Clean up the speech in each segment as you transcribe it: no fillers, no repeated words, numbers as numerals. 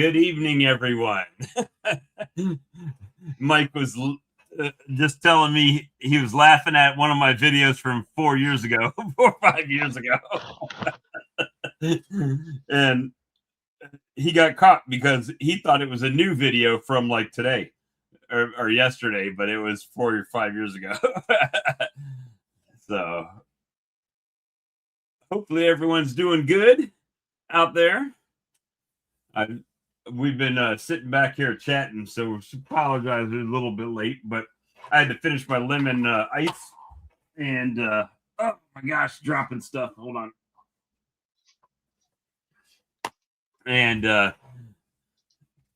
Good evening, everyone. Mike was just telling me he was laughing at one of my videos from 4 years ago, 4 or 5 years ago. And he got caught because he thought it was a new video from like today or yesterday, but it was 4 or 5 years ago. So hopefully everyone's doing good out there. We've been sitting back here chatting, so apologize, a little bit late, but I had to finish my lemon ice, and oh my gosh, dropping stuff. Hold on. And let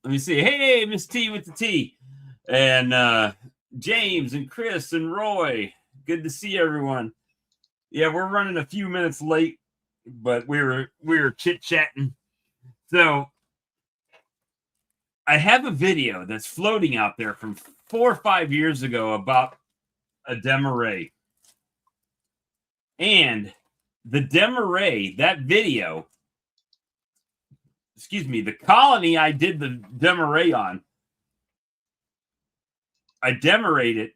me see. Hey, Miss T with the T, and James and Chris and Roy. Good to see everyone. Yeah, we're running a few minutes late, but we were chit chatting. So I have a video that's floating out there from 4 or 5 years ago about a Demarest. And the Demarest, that video, the colony I did the Demarest on, I Demarest it,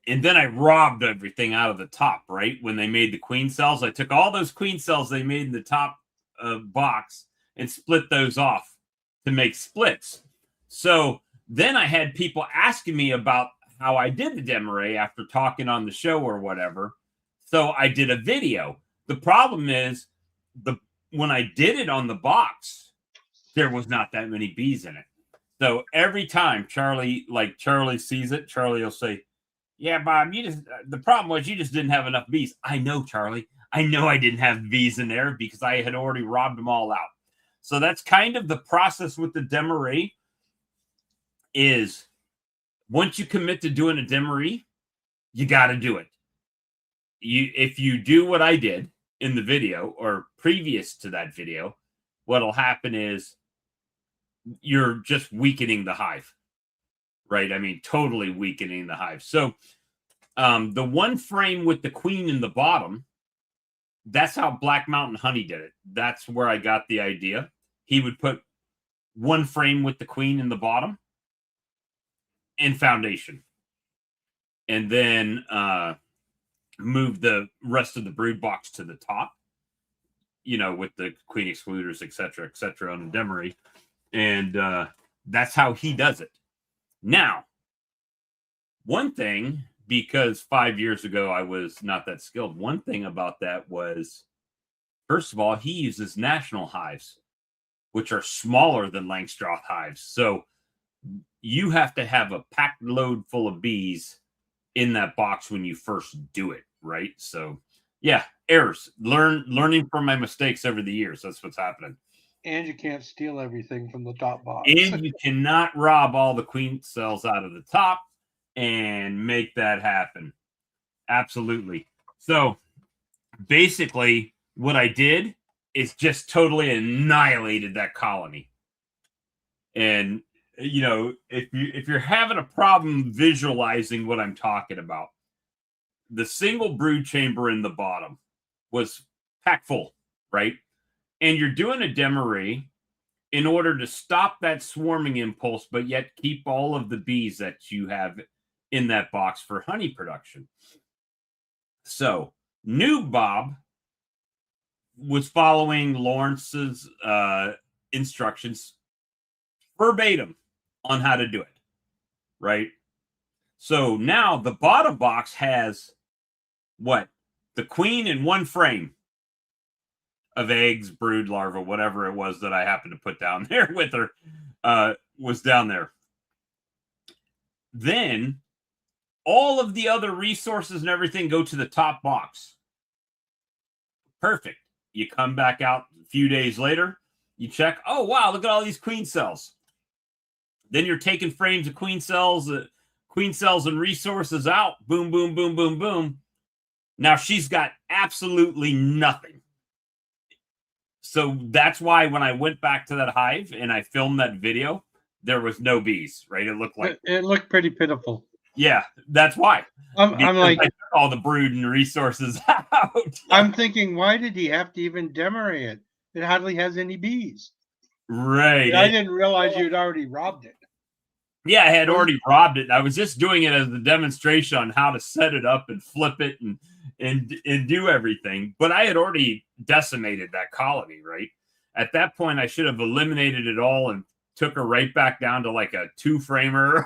and then I robbed everything out of the top, right? When they made the queen cells, I took all those queen cells they made in the top box and split those off to make splits. So then I had people asking me about how I did the Demarest after talking on the show or whatever. So I did a video. The problem is when I did it on the box, there was not that many bees in it. So every time Charlie sees it, Charlie will say, "Yeah, Bob, the problem was you just didn't have enough bees." I know, Charlie. I know I didn't have bees in there because I had already robbed them all out. So that's kind of the process with the Demarest. Is once you commit to doing a Demarest, you got to do it. If you do what I did in the video or previous to that video, what'll happen is you're just weakening the hive, right? I mean, totally weakening the hive. So the one frame with the queen in the bottom, that's how Black Mountain Honey did it. That's where I got the idea. He would put one frame with the queen in the bottom and foundation, and then move the rest of the brood box to the top, with the queen excluders, et cetera, on the Demarest. And that's how he does it. Now, one thing, because 5 years ago I was not that skilled, one thing about that was, first of all, he uses national hives, which are smaller than Langstroth hives. So you have to have a packed load full of bees in that box when you first do it, right? So yeah, errors. Learning from my mistakes over the years. That's what's happening. And you can't steal everything from the top box. And you cannot rob all the queen cells out of the top and make that happen. Absolutely. So basically what I did is just totally annihilated that colony. And if you're having a problem visualizing what I'm talking about, the single brood chamber in the bottom was packed full, right? And you're doing a Demarest in order to stop that swarming impulse, but yet keep all of the bees that you have in that box for honey production. So new Bob was following Lawrence's instructions verbatim on how to do it, right? So now the bottom box has the queen in one frame of eggs, brood, larva, whatever it was that I happened to put down there with her, was down there. Then all of the other resources and everything go to the top box. Perfect. You come back out a few days later, you check, oh wow, look at all these queen cells. Then you're taking frames of queen cells and resources out. Boom, boom, boom, boom, boom. Now she's got absolutely nothing. So that's why when I went back to that hive and I filmed that video, there was no bees, right? It looked pretty pitiful. Yeah, that's why. I'm like, I took all the brood and resources out. I'm thinking, why did he have to even Demarest it? It hardly has any bees. Right. I didn't realize you'd already robbed it. Yeah, I had already robbed it. I was just doing it as a demonstration on how to set it up and flip it and do everything. But I had already decimated that colony, right? At that point, I should have eliminated it all and took her right back down to like a 2-framer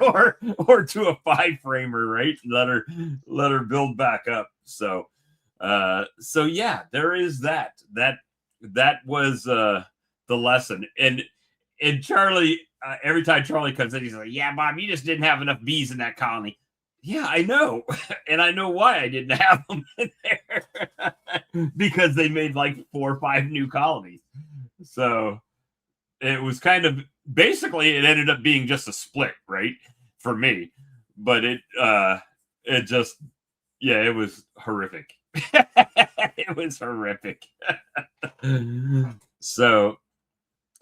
or to a 5-framer, right? Let her build back up. So yeah, there is that. That was the lesson. And Charlie, every time Charlie comes in, he's like, "Yeah, Bob, you just didn't have enough bees in that colony." Yeah, I know, and I know why I didn't have them in there because they made like 4 or 5 new colonies. So it was kind of basically it ended up being just a split, right, for me. But it just it was horrific. It was horrific. So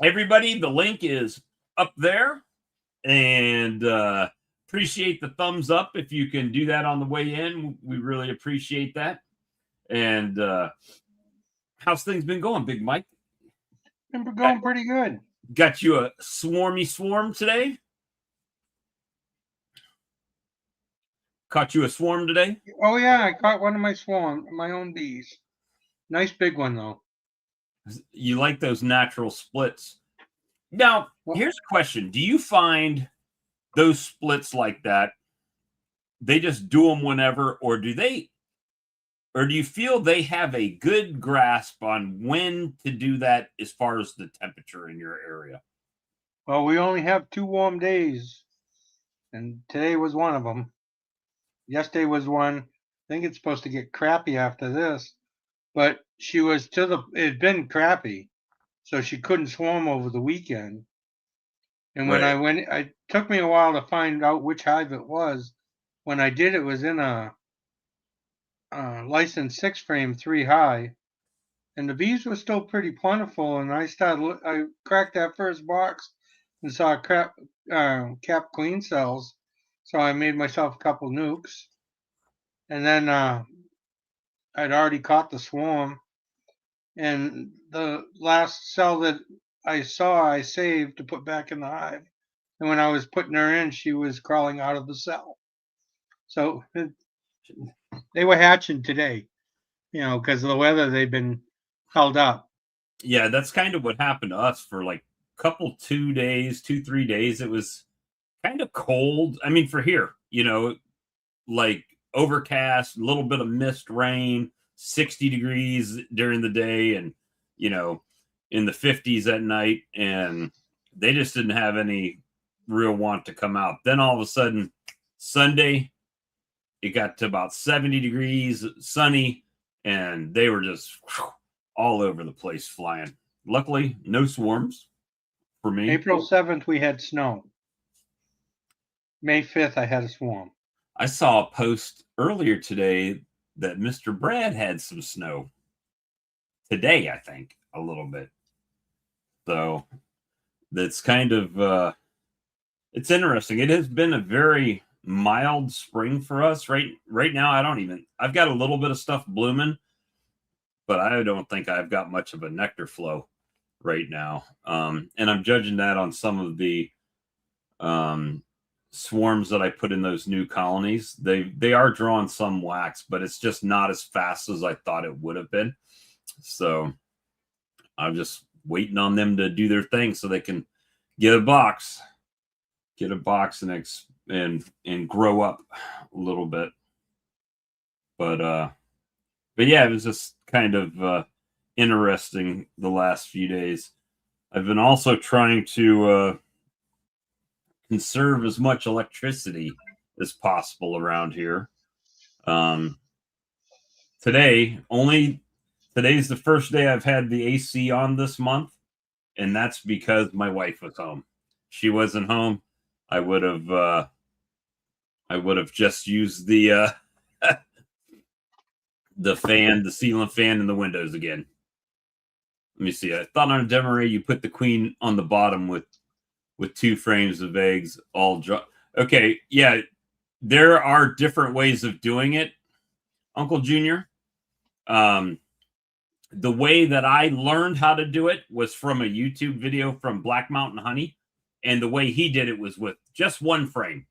everybody, the link is up there, and appreciate the thumbs up if you can do that on the way in. We really appreciate that. And how's things been going, Big Mike? Been going pretty good. Got you a swarmy swarm today? Caught you a swarm today? Oh yeah, I caught one of my own bees. Nice big one though. You like those natural splits. Now, here's a question. Do you find those splits like that, they just do them whenever, or do you feel they have a good grasp on when to do that as far as the temperature in your area? Well, we only have 2 warm days, and today was one of them. Yesterday was one. I think it's supposed to get crappy after this, but it had been crappy, so she couldn't swarm over the weekend. And when I went, it took me a while to find out which hive it was. When I did, it was in a licensed 6-frame 3 high, and the bees were still pretty plentiful. And I cracked that first box and saw cap queen cells, so I made myself a couple nukes, and then I'd already caught the swarm. And the last cell that I saw, I saved to put back in the hive. And when I was putting her in, she was crawling out of the cell. So they were hatching today, because of the weather. They've been held up. Yeah, that's kind of what happened to us for like couple 2 days, 2-3 days. It was kind of cold. I mean, for here, like overcast, a little bit of mist, rain, 60 degrees during the day, and in the 50s at night, and they just didn't have any real want to come out. Then all of a sudden, Sunday, it got to about 70 degrees, sunny, and they were just all over the place flying. Luckily, no swarms for me. April 7th, we had snow. May 5th, I had a swarm. I saw a post earlier today that Mr. Brad had some snow today, I think, a little bit. So that's kind of it's interesting. It has been a very mild spring for us right now. I've got a little bit of stuff blooming, but I don't think I've got much of a nectar flow right now. And I'm judging that on some of the swarms that I put in those new colonies. They are drawing some wax, but it's just not as fast as I thought it would have been. So I'm just waiting on them to do their thing so they can get a box and grow up a little bit. But yeah, it was just kind of interesting the last few days. I've been also trying to conserve as much electricity as possible around here. Today's the first day I've had the AC on this month, and that's because my wife was home. She wasn't home, I would have just used the fan, the ceiling fan in the windows again. Let me see. I thought on a demo array you put the queen on the bottom with 2 frames of eggs all drop. Okay, yeah, there are different ways of doing it, Uncle Junior. the way that I learned how to do it was from a YouTube video from Black Mountain Honey. And the way he did it was with just one frame.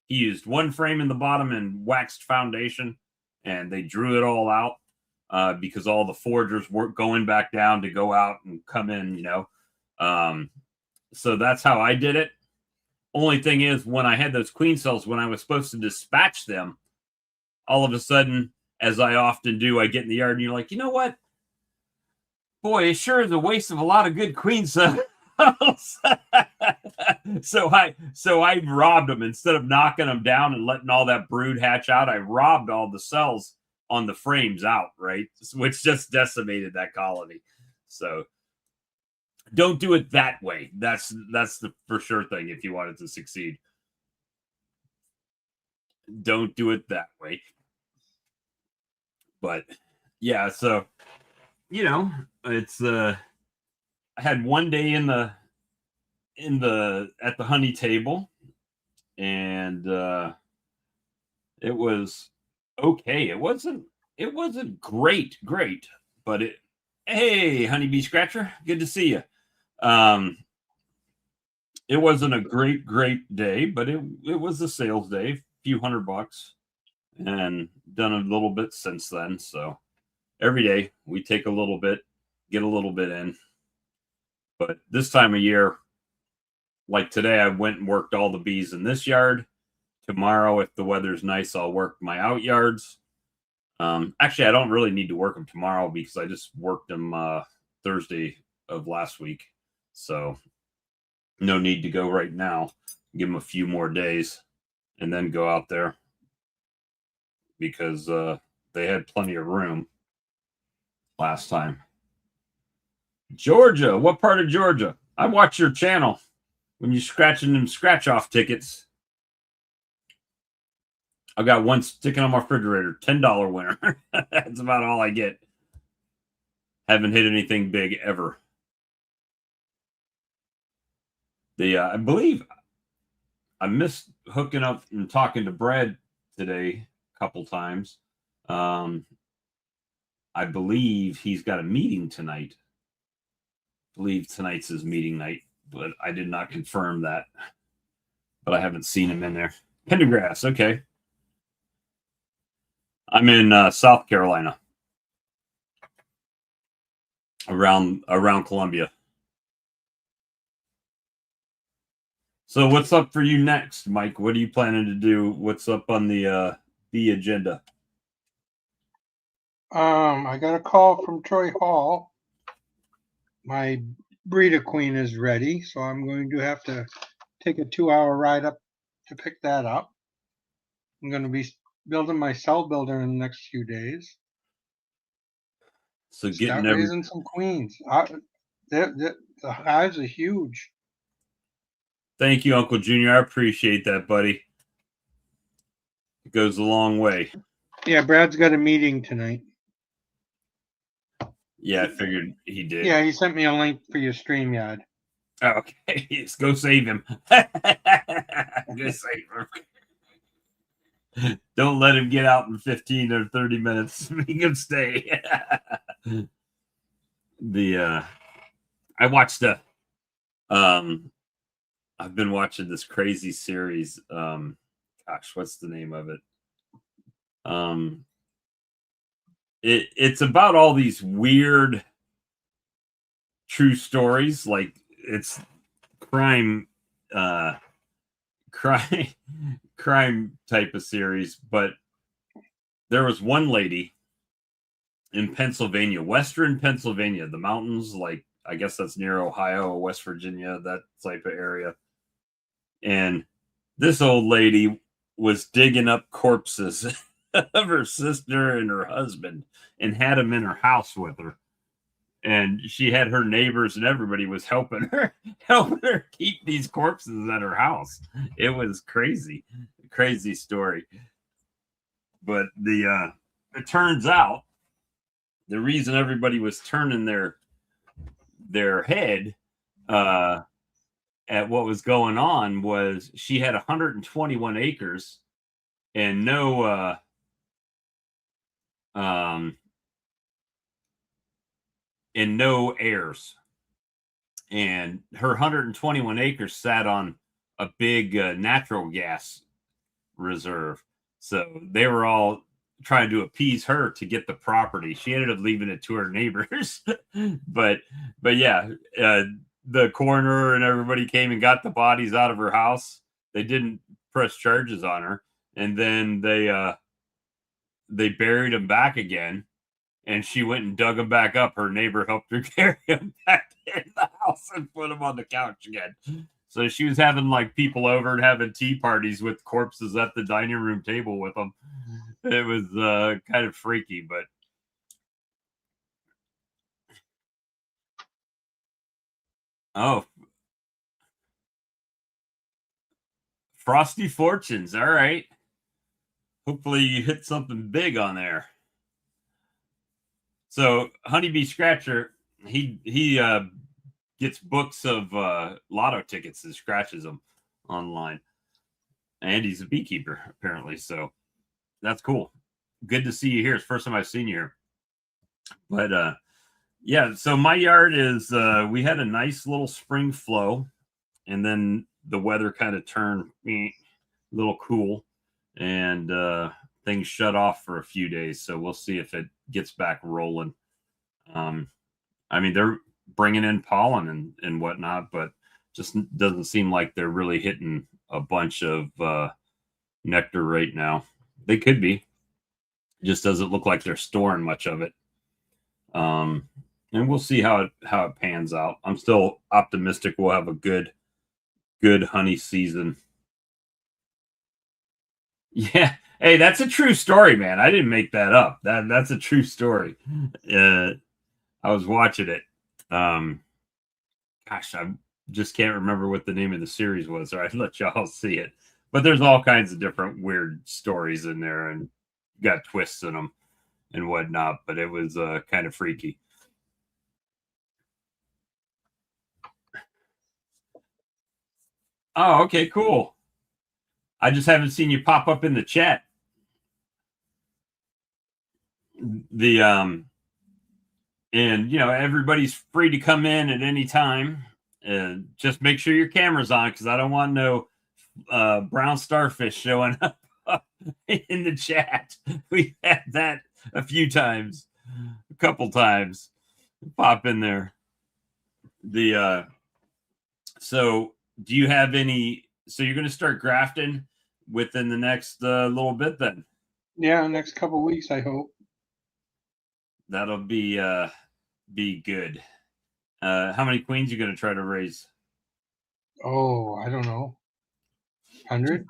He used one frame in the bottom and waxed foundation, and they drew it all out because all the foragers weren't going back down to go out and come in, you know. So that's how I did it. Only thing is, when I had those queen cells, when I was supposed to dispatch them, all of a sudden, as I often do, I get in the yard and you're like, you know what? Boy, it sure is a waste of a lot of good queen cells. so I robbed them instead of knocking them down and letting all that brood hatch out. I robbed all the cells on the frames out, right? Which just decimated that colony. So don't do it that way. That's the for sure thing if you want it to succeed. Don't do it that way. But yeah, so you know, it's I had one day at the honey table, and it was okay. It wasn't great, but hey, honeybee scratcher, good to see you. It wasn't a great day, but it was a sales day, a few $100, and done a little bit since then. So every day we take a little bit, get a little bit in. But this time of year, like today, I went and worked all the bees in this yard. Tomorrow, if the weather's nice, I'll work my out yards. Actually, I don't really need to work them tomorrow because I just worked them Thursday of last week. So no need to go right now. Give them a few more days and then go out there because they had plenty of room last time. Georgia, what part of Georgia? I watch your channel when you're scratching them scratch-off tickets. I got one sticking on my refrigerator, $10 winner. That's about all I get. Haven't hit anything big ever. I believe I missed hooking up and talking to Brad today a couple times. I believe he's got a meeting tonight. I believe tonight's his meeting night, but I did not confirm that. But I haven't seen him in there. Pendergrass, okay. I'm in South Carolina, around Columbia. So what's up for you next, Mike? What are you planning to do? What's up on the agenda? I got a call from Troy Hall. My breeder queen is ready, so I'm going to have to take a 2-hour ride up to pick that up. I'm going to be building my cell builder in the next few days. So start raising some queens. The hives are huge. Thank you, Uncle Junior. I appreciate that, buddy. It goes a long way. Yeah, Brad's got a meeting tonight. Yeah, I figured he did. Yeah, he sent me a link for your StreamYard. Okay, let's go save him. Go save him. Don't let him get out in 15 or 30 minutes. Make him stay. I watched I've been watching this crazy series. Gosh, what's the name of it? It's about all these weird true stories, like it's crime type of series. But there was one lady in Pennsylvania, western Pennsylvania, the mountains, like I guess that's near Ohio, West Virginia, that type of area. And this old lady was digging up corpses of her sister and her husband and had them in her house with her. And she had her neighbors and everybody was helping her keep these corpses at her house. It was crazy story. But it turns out the reason everybody was turning their head at what was going on was she had 121 acres and no and no heirs. And her 121 acres sat on a big natural gas reserve. So they were all trying to appease her to get the property. She ended up leaving it to her neighbors. but yeah, the coroner and everybody came and got the bodies out of her house. They didn't press charges on her, and then they buried them back again. And she went and dug them back up. Her neighbor helped her carry them back in the house and put them on the couch again. So she was having like people over and having tea parties with corpses at the dining room table with them. It was kind of freaky, but oh, Frosty Fortunes. All right. Hopefully you hit something big on there. So Honeybee Scratcher, he gets books of lotto tickets and scratches them online. And he's a beekeeper, apparently. So that's cool. Good to see you here. It's the first time I've seen you here. But yeah, so my yard is we had a nice little spring flow, and then the weather kind of turned a little cool, and things shut off for a few days. So we'll see if it gets back rolling. I mean, they're bringing in pollen and whatnot, but just doesn't seem like they're really hitting a bunch of nectar right now. They could be. It just doesn't look like they're storing much of it. And we'll see how it pans out. I'm still optimistic we'll have a good honey season. Yeah. Hey, that's a true story, man. I didn't make that up. That's a true story. I was watching it. Gosh, I just can't remember what the name of the series was, or I'd let y'all see it. But there's all kinds of different weird stories in there, and got twists in them and whatnot. But it was kind of freaky. Oh, okay, cool. I just haven't seen you pop up in the chat. And everybody's free to come in at any time. Just make sure your camera's on, because I don't want no brown starfish showing up in the chat. We had that a few times, a couple times. Pop in there. So do you have any? So you're going to start grafting within the next little bit, then? Yeah, next couple weeks, I hope. That'll be good. How many queens you going to try to raise? Oh, I don't know. 100?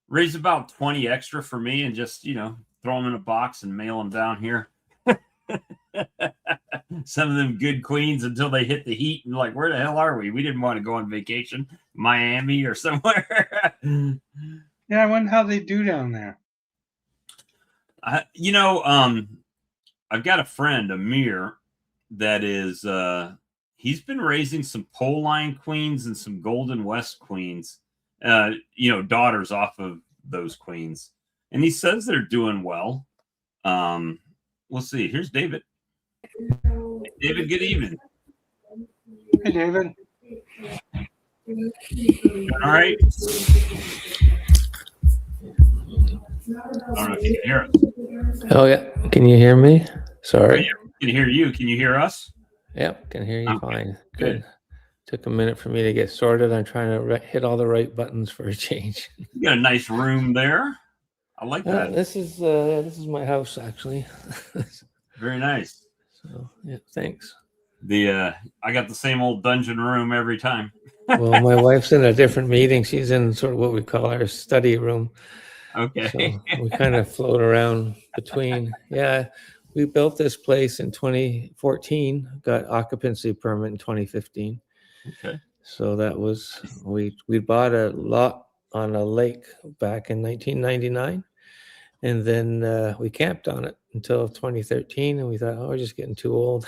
Raise about 20 extra for me, and just throw them in a box and mail them down here. Some of them good queens until they hit the heat and like, where the hell are we? We didn't want to go on vacation, Miami or somewhere. Yeah, I wonder how they do down there. I've got a friend, Amir, that is he's been raising some pole line queens and some Golden West queens, daughters off of those queens, and he says they're doing well. We'll see. Here's David. Hey, David, good evening. Hey, David. All right. I don't know if you can hear us. Oh, yeah. Can you hear me? Sorry. Yeah, we can hear you. Can you hear us? Yep, can hear you Okay, fine. good. Took a minute for me to get sorted. I'm trying to hit all the right buttons for a change. You got a nice room there. I like that. This is my house, actually. Very nice. So yeah, thanks. I got the same old dungeon room every time. Well, my wife's in a different meeting. She's in sort of what we call our study room. Okay. So we kind of float around between. Yeah, we built this place in 2014, got occupancy permit in 2015. Okay. So that was, we bought a lot on a lake back in 1999. And then we camped on it until 2013. And we thought, oh, we're just getting too old.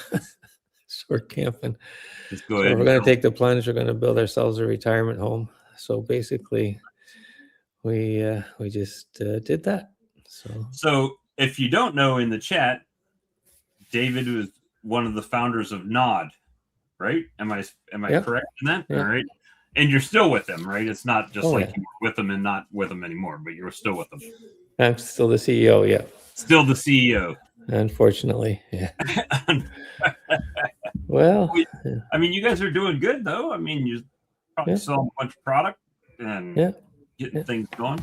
So we're camping. Let's go So ahead. we're going to take the plunge. We're going to build ourselves a retirement home. So basically, we just did that. So if you don't know, in the chat, David one of the founders of Nod, right? Am I Yep. correct in that? Yeah. All right. And you're still with them, right? It's not just Oh, like yeah. you were with them and not with them anymore, but you're still with them. I'm still the CEO. Yeah. Still the CEO. Unfortunately. Yeah. Well, I mean, you guys are doing good, though. I mean, you probably Yeah. sell a bunch of product and Yeah. getting Yeah. things going.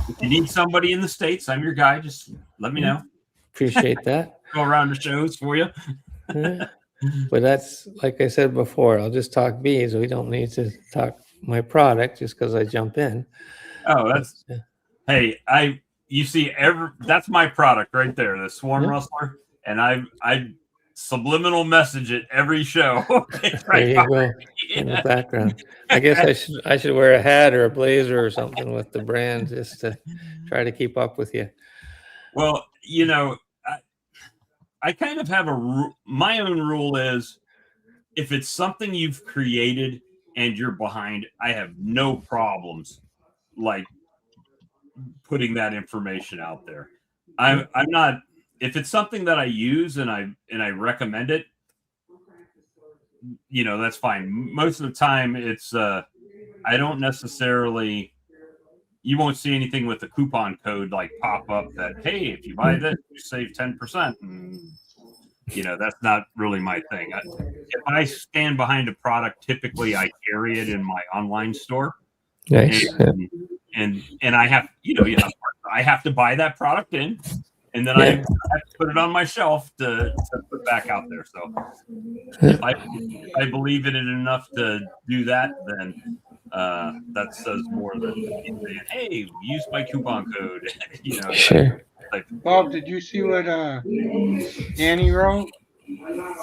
If you need somebody in the States, I'm your guy. Just let me know. appreciate that. Go around the shows for you. Yeah. But that's like I said before, I'll just talk bees. We don't need to talk my product just because I jump in. Oh, that's Yeah. hey, you see that's my product right there, the Swarm Yeah. Rustler, and I subliminal message it every show. It's There right you behind go me. in the background. I guess I should wear a hat or a blazer or something with the brand just to try to keep up with you. Well, you know, I kind of have my own rule is if it's something you've created and you're behind, I have no problems like putting that information out there. I'm not if it's something that I use and I recommend it, you know, that's fine. Most of the time it's I don't necessarily you won't see anything with the coupon code like pop up that hey, if you buy this, you save 10%. And, you know, that's not really my thing. If I stand behind a product, typically I carry it in my online store. Nice. And I have, you know, I have to buy that product in, and then I have to put it on my shelf to put back out there. So if I believe in it enough to do that, then that says more than me saying, hey, use my coupon code. You know, Sure. Bob, did you see what Danny wrote?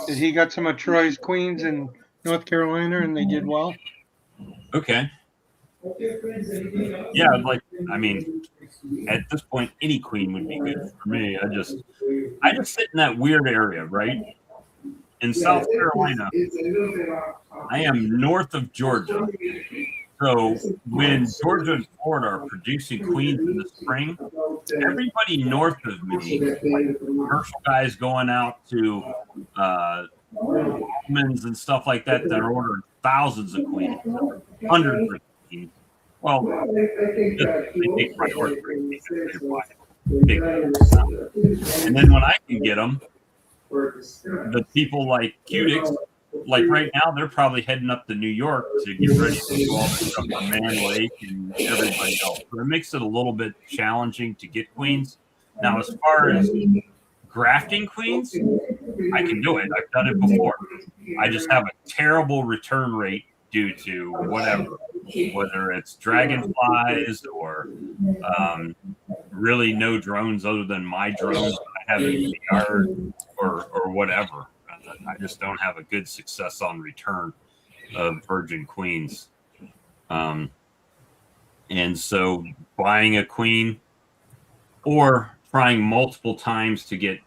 That he got some of Troy's queens in North Carolina and they did well? Okay. Yeah, like I mean, at this point, any queen would be good for me. I just sit in that weird area, right? In South Carolina, I am north of Georgia. So when Georgia and Florida are producing queens in the spring, everybody north of me, like commercial guys going out to almonds and stuff like that, that are ordering thousands of queens, hundreds of queens. Well, they take priority, big. And then when I can get them, the people like Cutix, like right now, they're probably heading up to New York to get ready to do all this stuff on Man Lake and everybody else. So it makes it a little bit challenging to get queens. Now, as far as grafting queens, I can do it. I've done it before. I just have a terrible return rate due to whatever, whether it's dragonflies or really no drones other than my drones that I have in the yard or whatever. I just don't have a good success on return of virgin queens. And so buying a queen or trying multiple times to get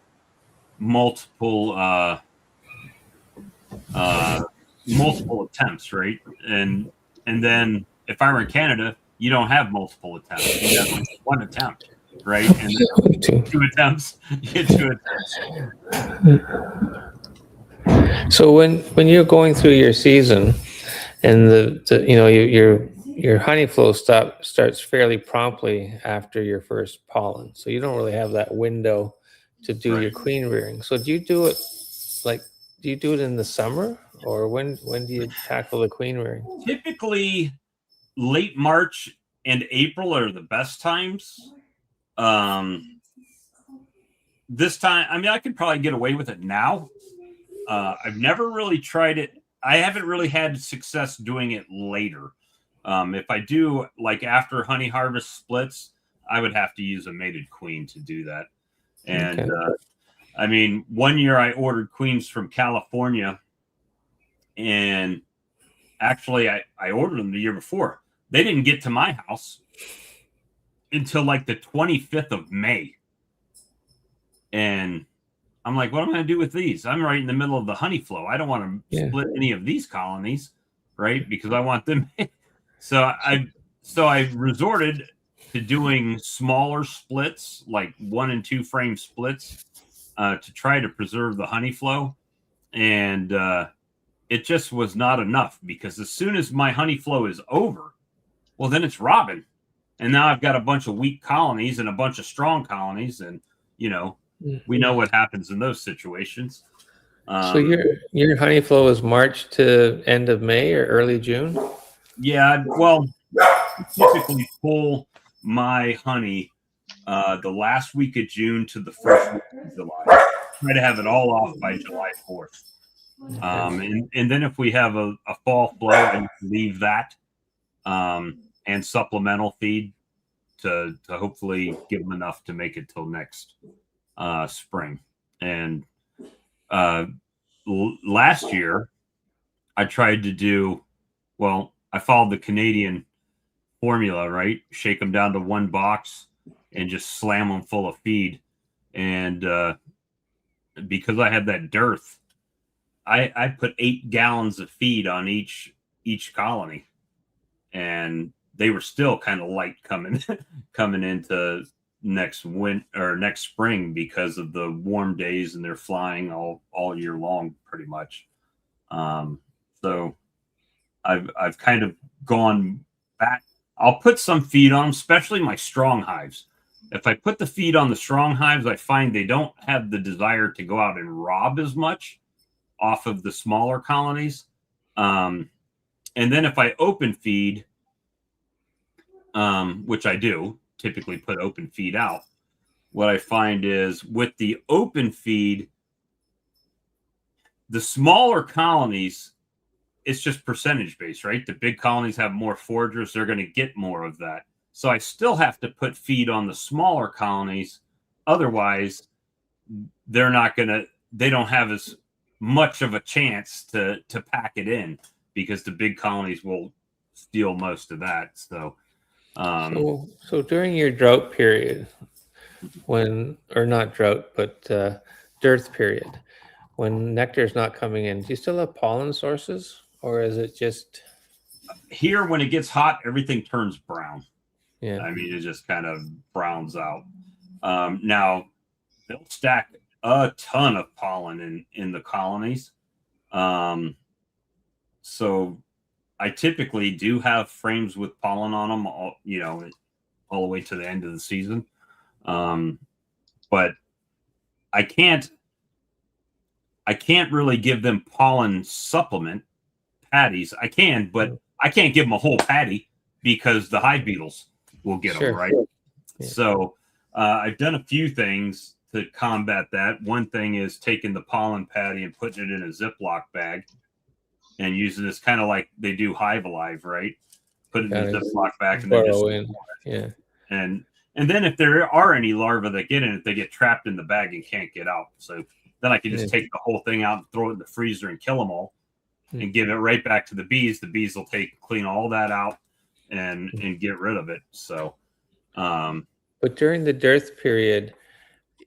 multiple attempts, right? And then if I were in Canada, you don't have multiple attempts. You have one attempt, right? And then two attempts, you get two attempts. So when you're going through your season, and the you know your honey flow starts fairly promptly after your first pollen, so you don't really have that window to do your queen rearing. So do you do it in the summer, or when do you tackle the queen rearing? Typically, late March and April are the best times. This time, I mean, I could probably get away with it now. I've never really tried it. I haven't really had success doing it later. If I do, like after honey harvest splits, I would have to use a mated queen to do that. And I mean, one year I ordered queens from California, and actually I ordered them the year before. They didn't get to my house until like the 25th of May. And I'm like, what am I going to do with these? I'm right in the middle of the honey flow. I don't want to split any of these colonies, right? Because I want them. So I resorted to doing smaller splits, like 1 and 2 frame splits, to try to preserve the honey flow. and it just was not enough, because as soon as my honey flow is over, well, then it's robbing. And now I've got a bunch of weak colonies and a bunch of strong colonies. And, we know what happens in those situations. So your honey flow is March to end of May or early June? Yeah, well, I typically pull my honey the last week of June to the first week of July. Try to have it all off by July 4th. And then if we have a fall flow, I leave that and supplemental feed to hopefully give them enough to make it till next spring. And last year, I tried to do, well, I followed the Canadian formula, right? Shake them down to one box and just slam them full of feed. And because I had that dearth, I put 8 gallons of feed on each colony, and they were still kind of light coming into next spring because of the warm days, and they're flying all year long pretty much. So I've kind of gone back. I'll put some feed on them, especially my strong hives. If I put the feed on the strong hives, I find they don't have the desire to go out and rob as much off of the smaller colonies. And then if I open feed, which I do typically put open feed out, what I find is with the open feed, the smaller colonies, it's just percentage based, right? The big colonies have more foragers. They're going to get more of that. So I still have to put feed on the smaller colonies. Otherwise, they don't have as much of a chance to pack it in, because the big colonies will steal most of that. So during your drought period, not drought, but dearth period, when nectar is not coming in, do you still have pollen sources, or is it just here when it gets hot, everything turns brown? Yeah, I mean, it just kind of browns out. Now they'll stack a ton of pollen in the colonies. So I typically do have frames with pollen on them, all the way to the end of the season. But I can't really give them pollen supplement patties. I can, but I can't give them a whole patty because the hive beetles will get them, right? Yeah. So I've done a few things to combat that. One thing is taking the pollen patty and putting it in a Ziploc bag and using this kind of like they do Hive Alive, right? Put it in a Ziploc bag and then just and then if there are any larvae that get in it, they get trapped in the bag and can't get out. So then I can just take the whole thing out and throw it in the freezer and kill them all and give it right back to the bees. The bees will clean all that out and get rid of it. So but during the dearth period,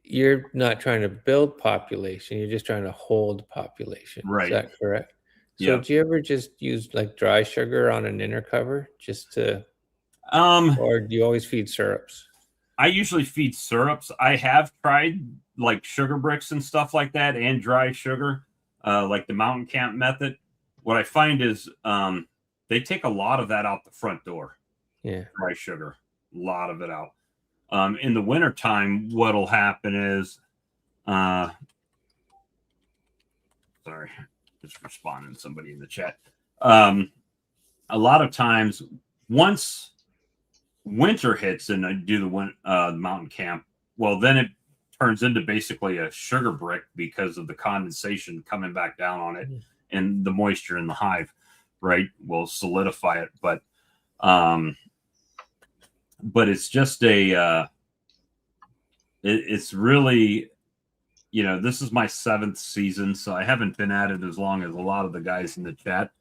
you're not trying to build population, you're just trying to hold population, right? Is that correct? So do you ever just use like dry sugar on an inner cover just to or do you always feed syrups? I usually feed syrups. I have tried like sugar bricks and stuff like that, and dry sugar, like the mountain camp method. What I find is they take a lot of that out the front door. Yeah. Dry sugar, a lot of it out. In the wintertime, what'll happen is, sorry, just responding to somebody in the chat. A lot of times, once winter hits and I do the mountain camp, well, then it turns into basically a sugar brick because of the condensation coming back down on it and the moisture in the hive, right, will solidify it. But it's just it's really, this is my 7th season, so I haven't been at it as long as a lot of the guys in the chat.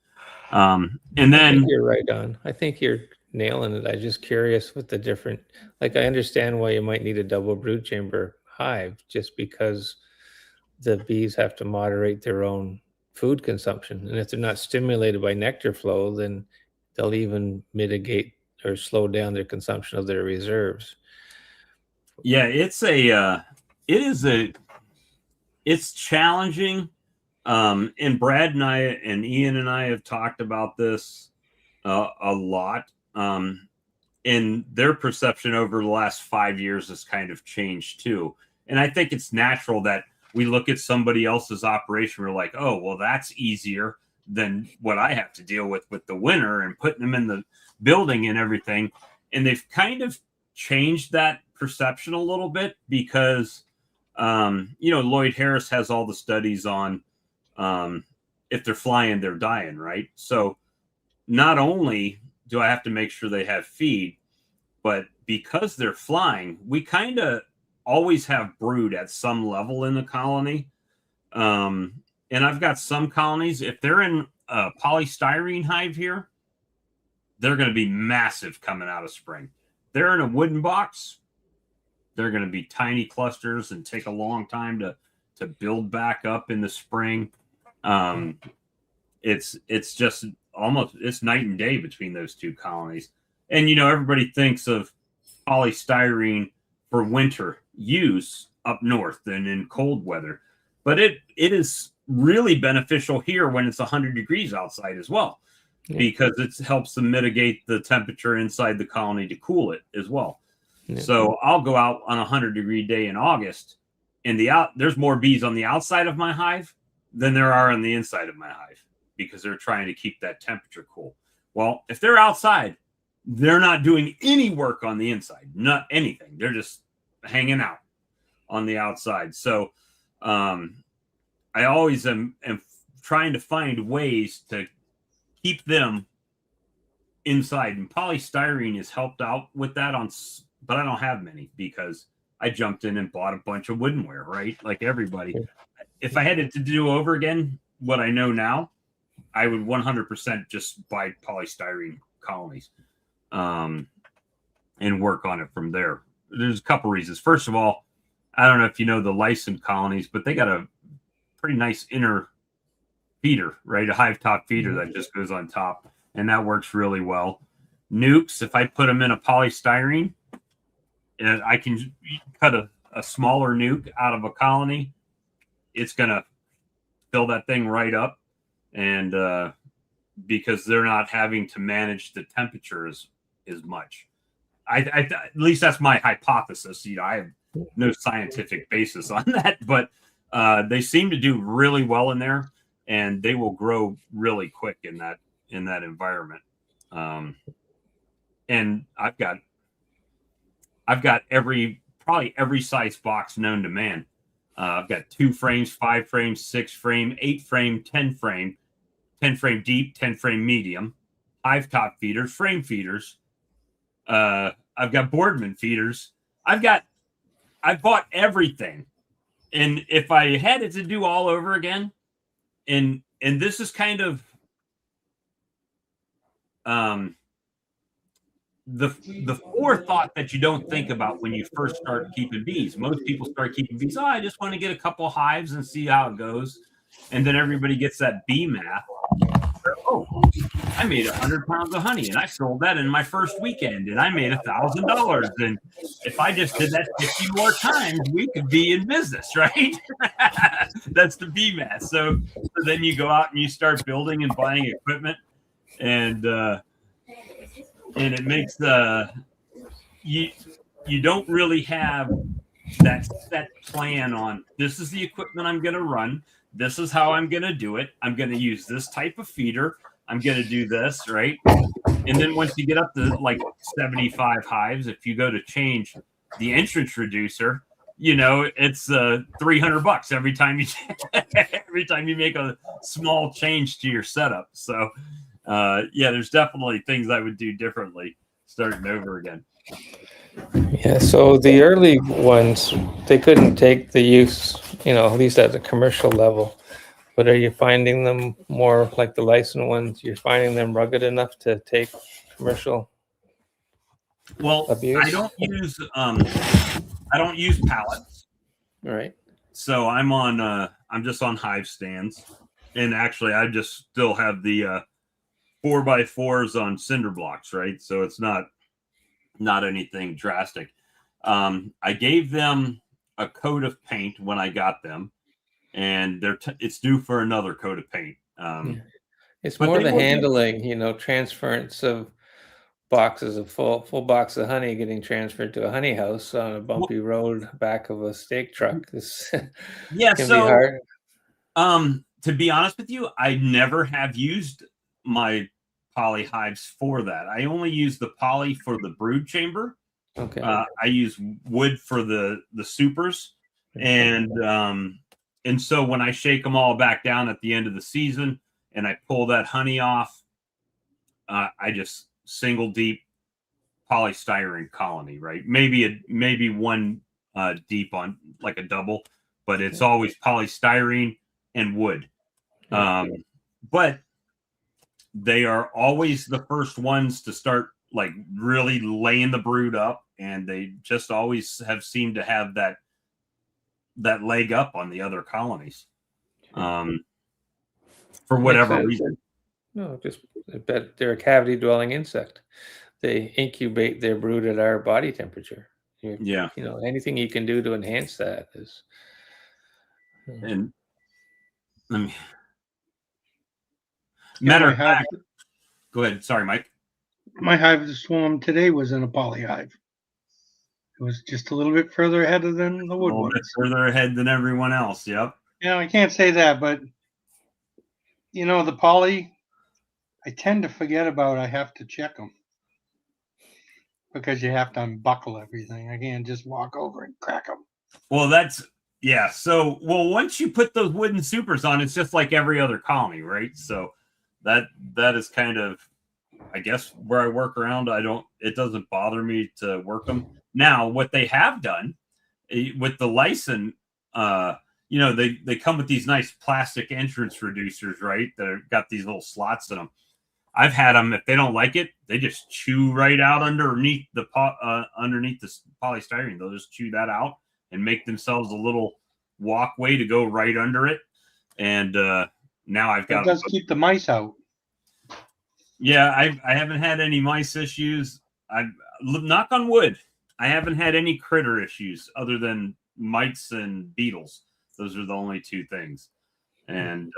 And then I think you're right on. I think you're nailing it. I'm just curious with the different, like, I understand why you might need a double brood chamber hive, just because the bees have to moderate their own food consumption. And if they're not stimulated by nectar flow, then they'll even mitigate or slow down their consumption of their reserves. Yeah, it's challenging. And Brad and I and Ian and I have talked about this a lot. And their perception over the last 5 years has kind of changed too. And I think it's natural that we look at somebody else's operation. We're like, oh, well, that's easier than what I have to deal with the winter and putting them in the building and everything. And they've kind of changed that perception a little bit because, Lloyd Harris has all the studies on if they're flying, they're dying, right? So not only do I have to make sure they have feed, but because they're flying, we kind of always have brood at some level in the colony. And I've got some colonies, if they're in a polystyrene hive here, they're going to be massive coming out of spring. They're in a wooden box, they're going to be tiny clusters and take a long time to build back up in the spring. It's just almost, it's night and day between those two colonies. And, everybody thinks of polystyrene for winter use up north and in cold weather, but it is really beneficial here when it's 100 degrees outside as well, because it helps to mitigate the temperature inside the colony to cool it as well. Yeah. So I'll go out on a 100-degree day in August, and there's more bees on the outside of my hive than there are on the inside of my hive because they're trying to keep that temperature cool. Well, if they're outside, they're not doing any work on the inside, not anything. They're just hanging out on the outside. So I always am trying to find ways to keep them inside. And polystyrene has helped out with that, but I don't have many because I jumped in and bought a bunch of woodenware, right? Like everybody. If I had it to do over again, what I know now, I would 100% just buy polystyrene colonies and work on it from there. There's a couple reasons. First of all, I don't know if you know the licensed colonies, but they got a pretty nice inner feeder, right? A hive top feeder that just goes on top, and that works really well. Nukes, if I put them in a polystyrene, and I can cut a smaller nuke out of a colony, it's going to fill that thing right up. And because they're not having to manage the temperature as much. At least that's my hypothesis. I have no scientific basis on that, but they seem to do really well in there, and they will grow really quick in that environment. And I've got probably every size box known to man. I've got 2 frames, 5 frames, 6 frame, 8 frame, 10 frame, 10 frame deep, 10 frame medium, hive top feeders, frame feeders. I've got Boardman feeders. I bought everything. And if I had it to do all over again, and this is kind of the forethought that you don't think about when you first start keeping bees. Most people start keeping bees. Oh, I just want to get a couple hives and see how it goes. And then everybody gets that bee math. Oh, I made 100 pounds of honey and I sold that in my first weekend and I made $1,000. And if I just did that 50 more times, we could be in business, right? That's the bee math. So then you go out and you start building and buying equipment, and it makes you don't really have that set plan on this is the equipment I'm going to run. This is how I'm going to do it. I'm going to use this type of feeder. I'm going to do this, right? And then once you get up to like 75 hives, if you go to change the entrance reducer, it's $300 every time you make a small change to your setup. So there's definitely things I would do differently starting over again. Yeah, so the early ones, they couldn't take the use, at least at the commercial level. But are you finding them more like the licensed ones? You're finding them rugged enough to take commercial abuse? I don't use pallets. All right. So I'm just on hive stands, and actually I just still have the 4x4s on cinder blocks, right? So it's not anything drastic. I gave them a coat of paint when I got them, and it's due for another coat of paint. Yeah. It's But more they the will be. handling, transference of boxes of full box of honey getting transferred to a honey house on a bumpy road back of a steak truck. This Yeah, can be so hard. to be honest with you, I never have used my poly hives for that. I only use the poly for the brood chamber. Okay. I use wood for the supers, and so when I shake them all back down at the end of the season and I pull that honey off, I just single deep polystyrene colony, right? Maybe one deep on like a double, but it's always polystyrene and wood. But they are always the first ones to start like really laying the brood up, and they just always have seemed to have that leg up on the other colonies, for whatever reason. No, just I bet they're a cavity dwelling insect. They incubate their brood at our body temperature. Yeah. Anything you can do to enhance that is. And let me. Yeah, Matter of fact, go ahead. Sorry, Mike. My hive swarm today was in a poly hive. It was just a little bit further ahead than the wood A little bit ones. further ahead than everyone else. Yep. Yeah, I can't say that, but the poly, I tend to forget about. I have to check them because you have to unbuckle everything. I can't just walk over and crack them. Well, yeah. So, once you put those wooden supers on, it's just like every other colony, right? So that is kind of, I guess, where I work around. It doesn't bother me to work them. Now, what they have done with the Lyson, they come with these nice plastic entrance reducers, right? That have got these little slots in them. I've had them. If they don't like it, they just chew right out underneath the polystyrene. They'll just chew that out and make themselves a little walkway to go right under it. And now I've got. It does keep the mice out. Yeah, I haven't had any mice issues. I've knock on wood. I haven't had any critter issues other than mites and beetles. Those are the only two things, and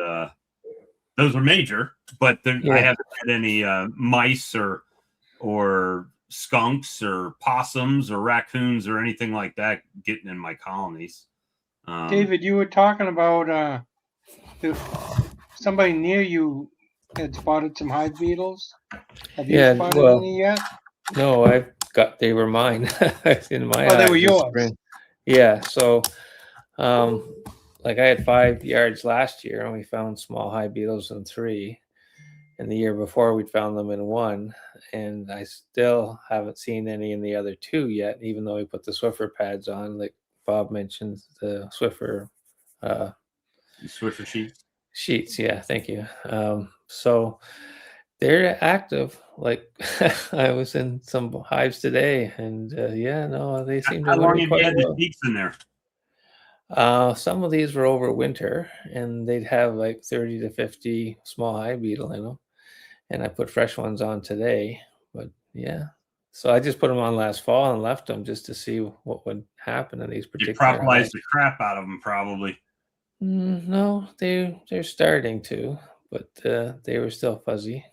those are major. But I haven't had any mice or skunks or possums or raccoons or anything like that getting in my colonies. David, you were talking about somebody near you had spotted some hive beetles. Have you spotted any yet? No, they were mine in my. Oh, they were yours. Spring. Yeah, so like I had 5 yards last year, and we found small hive beetles in 3. And the year before, we'd found them in 1, and I still haven't seen any in the other 2 yet, even though we put the Swiffer pads on, like Bob mentioned, the Swiffer. Swiffer sheets. Yeah, thank you. So they're active. Like I was in some hives today, and they seem to. How long have you had the peaks in there? Some of these were over winter, and they'd have like 30 to 50 small hive beetle in them, and I put fresh ones on today. But yeah, so I just put them on last fall and left them just to see what would happen in these particular. You propolized the crap out of them, probably. No, they're starting to, but they were still fuzzy.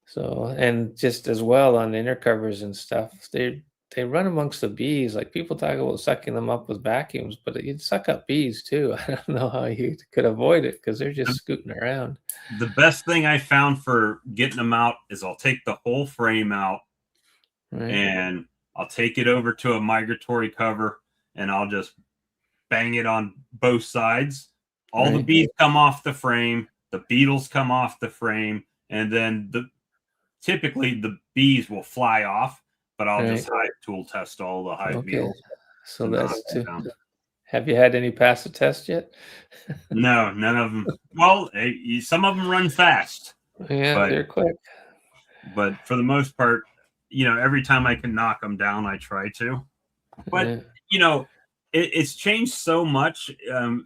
So, and just as well on inner covers and stuff, they run amongst the bees. Like people talk about sucking them up with vacuums, but you'd suck up bees too. I don't know how you could avoid it because they're just scooting around. The best thing I found for getting them out is I'll take the whole frame out, and I'll take it over to a migratory cover, and I'll just bang it on both sides. All the bees come off the frame, the beetles come off the frame, and then typically the bees will fly off, but I'll just hive tool test all the hive beetles. So that's have you had any pass the test yet? No, none of them. Well, some of them run fast. Yeah, they're quick. But for the most part, every time I can knock them down, I try to. But it's changed so much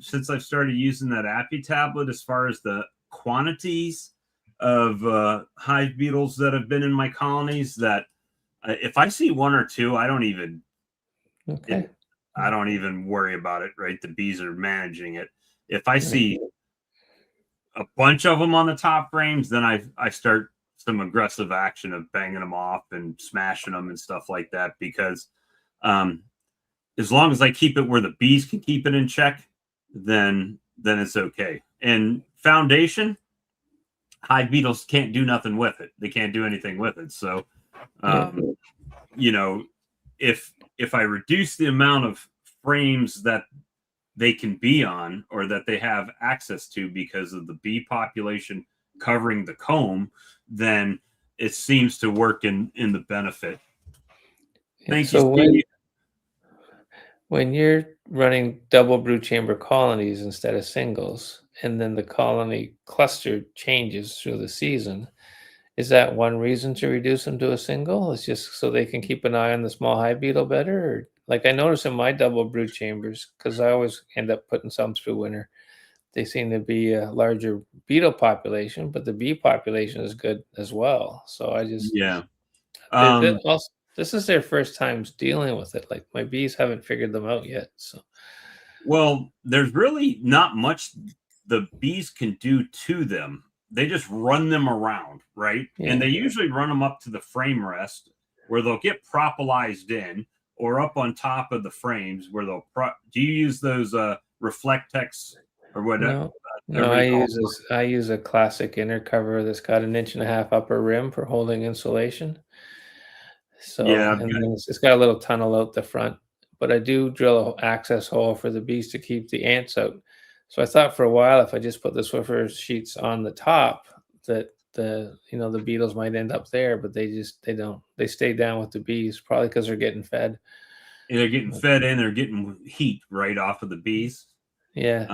since I've started using that Appy tablet as far as the quantities of hive beetles that have been in my colonies that if I see 1 or 2, I don't even. I don't even worry about it, right? The bees are managing it. If I see a bunch of them on the top frames, then I start some aggressive action of banging them off and smashing them and stuff like that, because as long as I keep it where the bees can keep it in check, then it's okay. And foundation, hive beetles can't do nothing with it. They can't do anything with it. So, you know, if I reduce the amount of frames that they can be on or that they have access to because of the bee population covering the comb, then it seems to work in the benefit. Thank you, Steve. When you're running double brood chamber colonies instead of singles, and then the colony cluster changes through the season, is that one reason to reduce them to a single? It's just so they can keep an eye on the small hive beetle better? Or, like I notice in my double brood chambers, because I always end up putting some through winter, they seem to be a larger beetle population, but the bee population is good as well. So I just, yeah. also, this is their first times dealing with it. Like my bees haven't figured them out yet. So, well, there's really not much the bees can do to them. They just run them around, right? yeah. And they usually run them up to the frame rest where they'll get propolised in, or up on top of the frames where they'll. Do you use those Reflectex or what? No, I use a classic inner cover that's got 1.5 inch upper rim for holding insulation. So, yeah, and then it's got a little tunnel out the front, but I do drill an access hole for the bees to keep the ants out. So I thought for a while, if I just put the Swiffer sheets on the top, that the beetles might end up there, but they don't. They stay down with the bees, probably because they're getting fed. And they're getting fed in. They're getting heat right off of the bees. Yeah.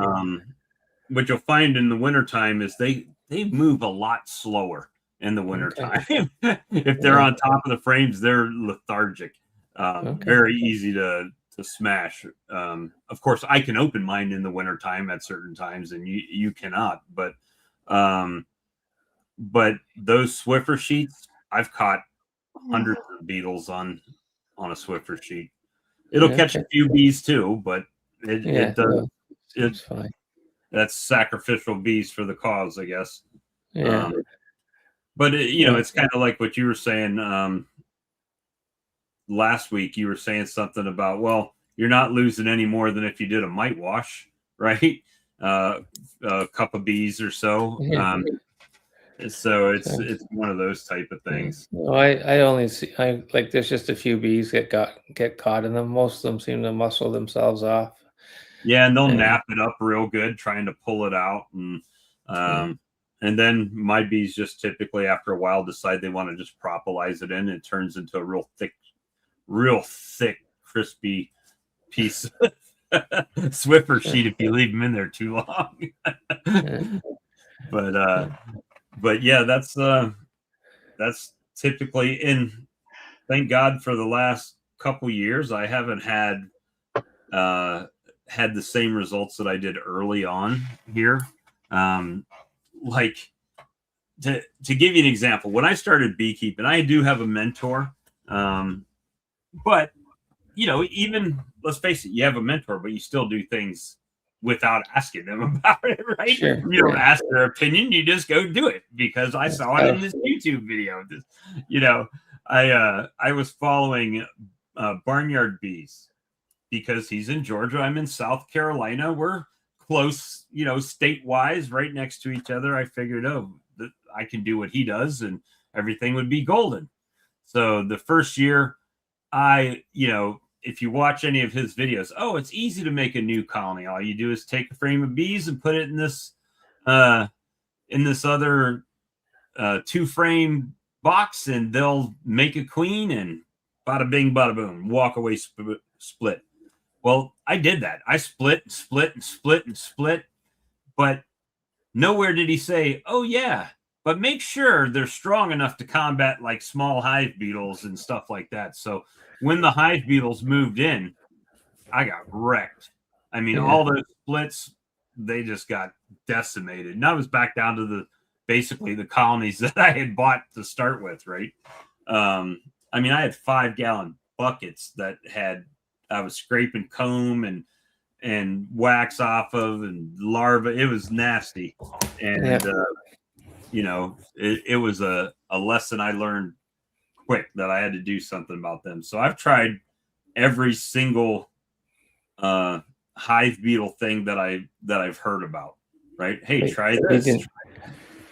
What you'll find in the wintertime is they move a lot slower in the wintertime. Okay. If they're on top of the frames, they're lethargic. Very easy to smash. Of course, I can open mine in the wintertime at certain times, and you cannot. But those Swiffer sheets, I've caught hundreds of beetles on a Swiffer sheet. It'll catch a few bees too, but it does. It's fine. That's sacrificial bees for the cause, I guess. Yeah. But it's kind of like what you were saying last week. You were saying something about, well, you're not losing any more than if you did a mite wash, right? A cup of bees or so. So it's one of those type of things. No, I only see there's just a few bees get caught in them. Most of them seem to muscle themselves off. Yeah, and they'll nap it up real good, trying to pull it out, and then my bees just typically after a while decide they want to just propolis it in. It turns into a real thick, crispy piece of Swiffer sheet if you leave them in there too long. But yeah, that's typically in. Thank God for the last couple years, I haven't had the same results that I did early on here. Like to give you an example, when I started beekeeping, I do have a mentor. But even let's face it, you have a mentor, but you still do things without asking them about it, right? Sure. You don't ask their opinion, you just go do it because I saw it in this YouTube video. I was following Barnyard Bees because he's in Georgia. I'm in South Carolina. We're close, state-wise, right next to each other. I figured, I can do what he does and everything would be golden. So the first year, if you watch any of his videos, it's easy to make a new colony. All you do is take a frame of bees and put it in this other 2-frame box, and they'll make a queen and bada bing, bada boom, walk away, split. Well, I did that. I split, but nowhere did he say, oh yeah, but make sure they're strong enough to combat like small hive beetles and stuff like that. So when the hive beetles moved in, I got wrecked. I mean, all those splits, they just got decimated. And I was back down to basically the colonies that I had bought to start with, right? I mean, I had 5-gallon buckets that had scraping comb and wax off of and larva. It was nasty, and you know, it was a lesson I learned quick that I had to do something about them. So I've tried every single hive beetle thing that I've heard about. Right? Hey, try this.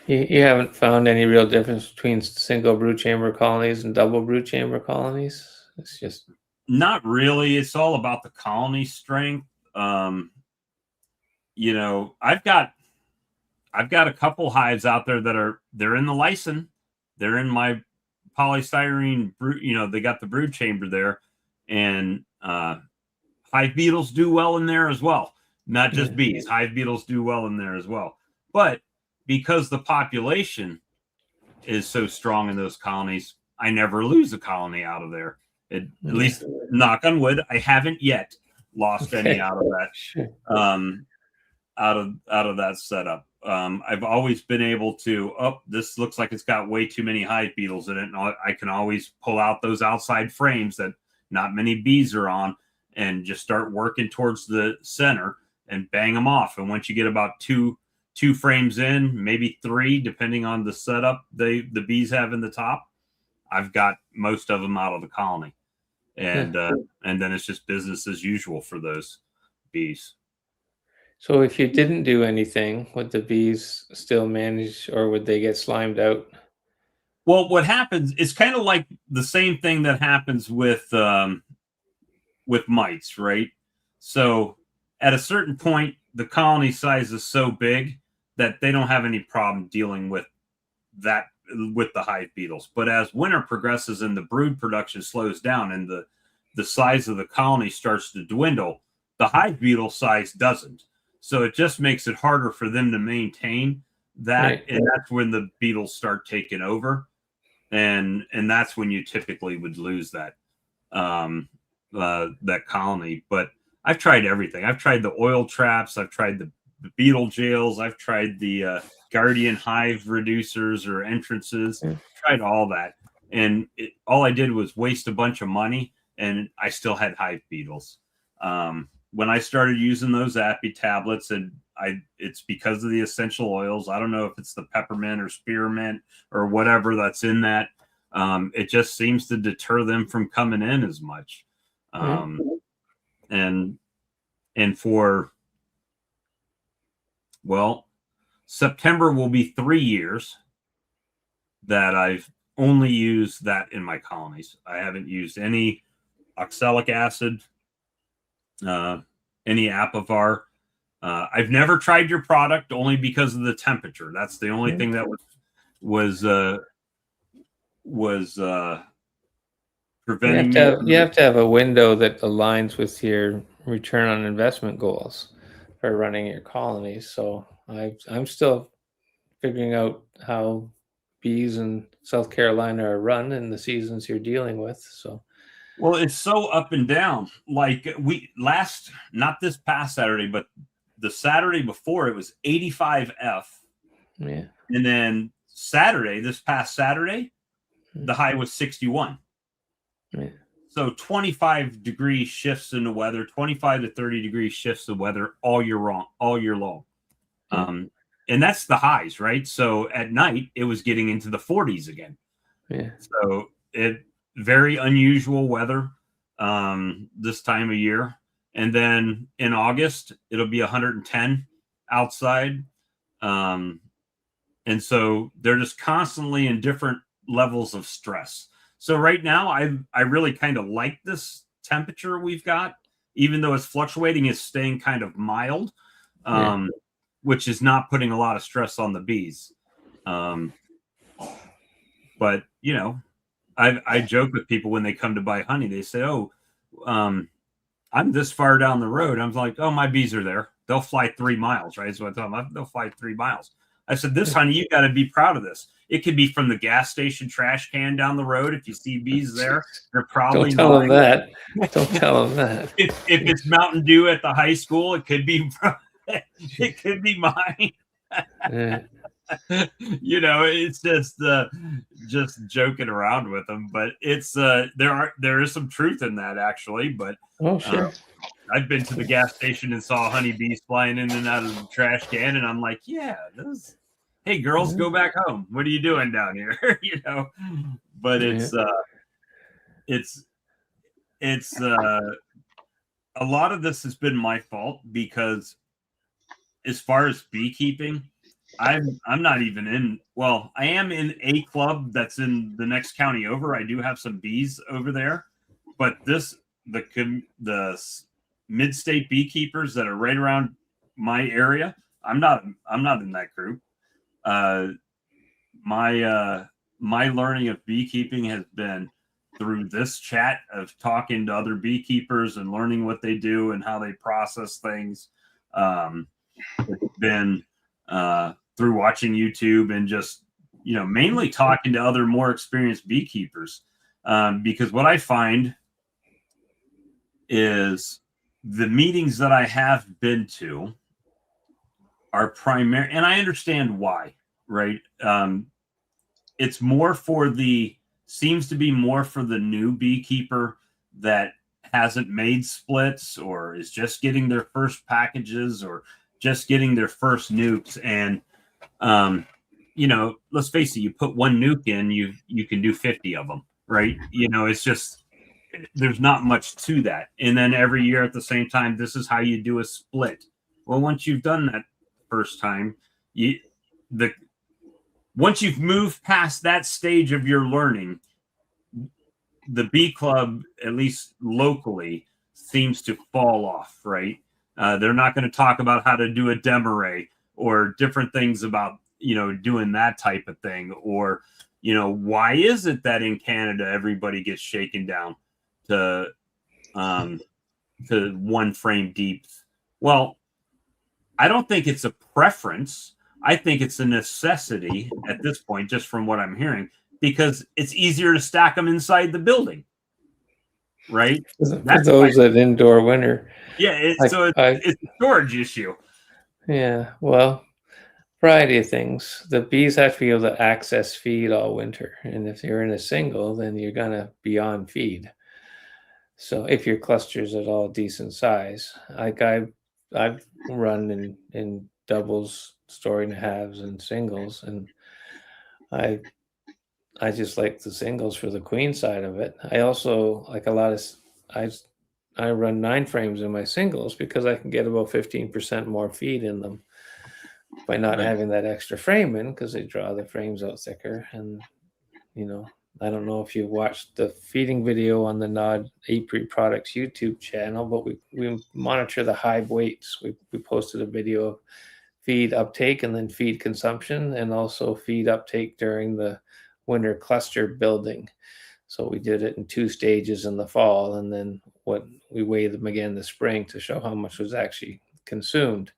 You haven't found any real difference between single brood chamber colonies and double brood chamber colonies? It's just not really. It's all about the colony strength. You know, I've got a couple hives out there that they're in the Lyson. They're in my polystyrene brood, you know, they got the brood chamber there, and hive beetles do well in there as well. Not just bees. Hive beetles do well in there as well. But because the population is so strong in those colonies, I never lose a colony out of there. At least, knock on wood, I haven't yet lost any out of that. Out of that setup. I've always been able to, this looks like it's got way too many hive beetles in it. And I can always pull out those outside frames that not many bees are on and just start working towards the center and bang them off. And once you get about two frames in, maybe 3, depending on the setup the bees have in the top, I've got most of them out of the colony. And then it's just business as usual for those bees. So if you didn't do anything, would the bees still manage, or would they get slimed out? Well, what happens is kind of like the same thing that happens with mites, right? So at a certain point, the colony size is so big that they don't have any problem dealing with that, with the hive beetles. But as winter progresses and the brood production slows down and the size of the colony starts to dwindle, the hive beetle size doesn't. So it just makes it harder for them to maintain that. Right. And that's when the beetles start taking over. And that's when you typically would lose that that colony. But I've tried everything. I've tried the oil traps. I've tried the beetle jails. I've tried the guardian hive reducers or entrances. Tried all that. And all I did was waste a bunch of money, and I still had hive beetles. When I started using those Appy tablets, and it's because of the essential oils. I don't know if it's the peppermint or spearmint or whatever that's in that. It just seems to deter them from coming in as much. And for, well, September will be 3 years that I've only used that in my colonies. I haven't used any oxalic acid, any Apivar. I've never tried your product only because of the temperature. That's the only thing that was preventing me. You have to have a window that aligns with your return on investment goals for running your colonies. So I'm still figuring out how bees in South Carolina are run in the seasons you're dealing with. So, well, it's so up and down. Like not this past Saturday, but the Saturday before, it was 85F. Yeah. And then this past Saturday, the high was 61. Yeah. So 25 degree shifts in the weather, 25 to 30 degree shifts of weather all year long. And that's the highs, right? So at night, it was getting into the 40s again. Yeah. So very unusual weather this time of year. And then in August, it'll be 110 outside. And so they're just constantly in different levels of stress. So right now, I really kind of like this temperature we've got, even though it's fluctuating, it's staying kind of mild, which is not putting a lot of stress on the bees. But, you know, I joke with people when they come to buy honey. They say, I'm this far down the road. I'm like, oh, my bees are there. They'll fly 3 miles, right? So I tell them, they'll fly 3 miles. I said, this honey, you got to be proud of this. It could be from the gas station trash can down the road. If you see bees there, they're probably Don't tell them that. Don't tell them that. If it's Mountain Dew at the high school, it could be it could be mine. You know, it's just joking around with them, but it's there is some truth in that actually. But Oh, uh, sure. I've been to the gas station and saw honeybees flying in and out of the trash can, and I'm like, yeah, this. Hey, girls, Yeah. go back home. What are you doing down here? You know, but Yeah. it's a lot of this has been my fault because as far as beekeeping, I'm not even in. Well, I am in a club that's in the next county over. I do have some bees over there, but the mid-state beekeepers that are right around my area, I'm not in that group. Uh, my learning of beekeeping has been through this chat of talking to other beekeepers and learning what they do and how they process things. It's been through watching YouTube and just mainly talking to other more experienced beekeepers, because what I find is the meetings that I have been to are primary, and I understand why, right? It's more for seems to be more for the new beekeeper that hasn't made splits or is just getting their first packages or just getting their first nukes. And let's face it, you put one nuke in, you can do 50 of them, right? It's just there's not much to that. And then every year at the same time, this is how you do a split. Well, once you've done that first time, you the once you've moved past that stage of your learning, the bee club, at least locally, seems to fall off, right? They're not going to talk about how to do a demarray or different things about, doing that type of thing. Or, why is it that in Canada, everybody gets shaken down to, to one frame deep? Well, I don't think it's a preference. I think it's a necessity at this point, just from what I'm hearing, because it's easier to stack them inside the building, right? For those that indoor winter. Yeah. So it's a storage issue. Yeah. Well, variety of things. The bees have to be able to access feed all winter, and if you're in a single, then you're gonna be on feed. So if your cluster's at all decent size, like I've run in doubles, storing halves, and singles, and I I just like the singles for the queen side of it. I also like a lot of I I run 9 frames in my singles because I can get about 15% more feed in them by not Right. having that extra frame in, because they draw the frames out thicker. And I don't know if you've watched the feeding video on the Nod Apiary Products YouTube channel, but we monitor the hive weights. We posted a video of feed uptake and then feed consumption, and also feed uptake during the winter cluster building. So we did it in 2 stages in the fall, and then what we weigh them again in the spring to show how much was actually consumed.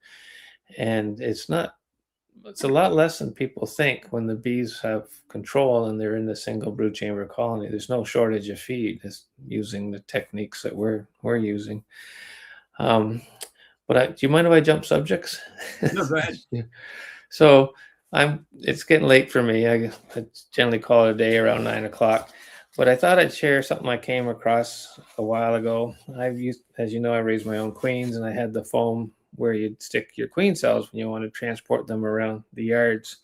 And it's a lot less than people think when the bees have control and they're in the single brood chamber colony. There's no shortage of feed. It's using the techniques that we're using. Do you mind if I jump subjects? No, go ahead. So it's getting late for me. I generally call it a day around 9 o'clock, but I thought I'd share something I came across a while ago. As you know, I raised my own queens, and I had the foam where you'd stick your queen cells when you want to transport them around the yards.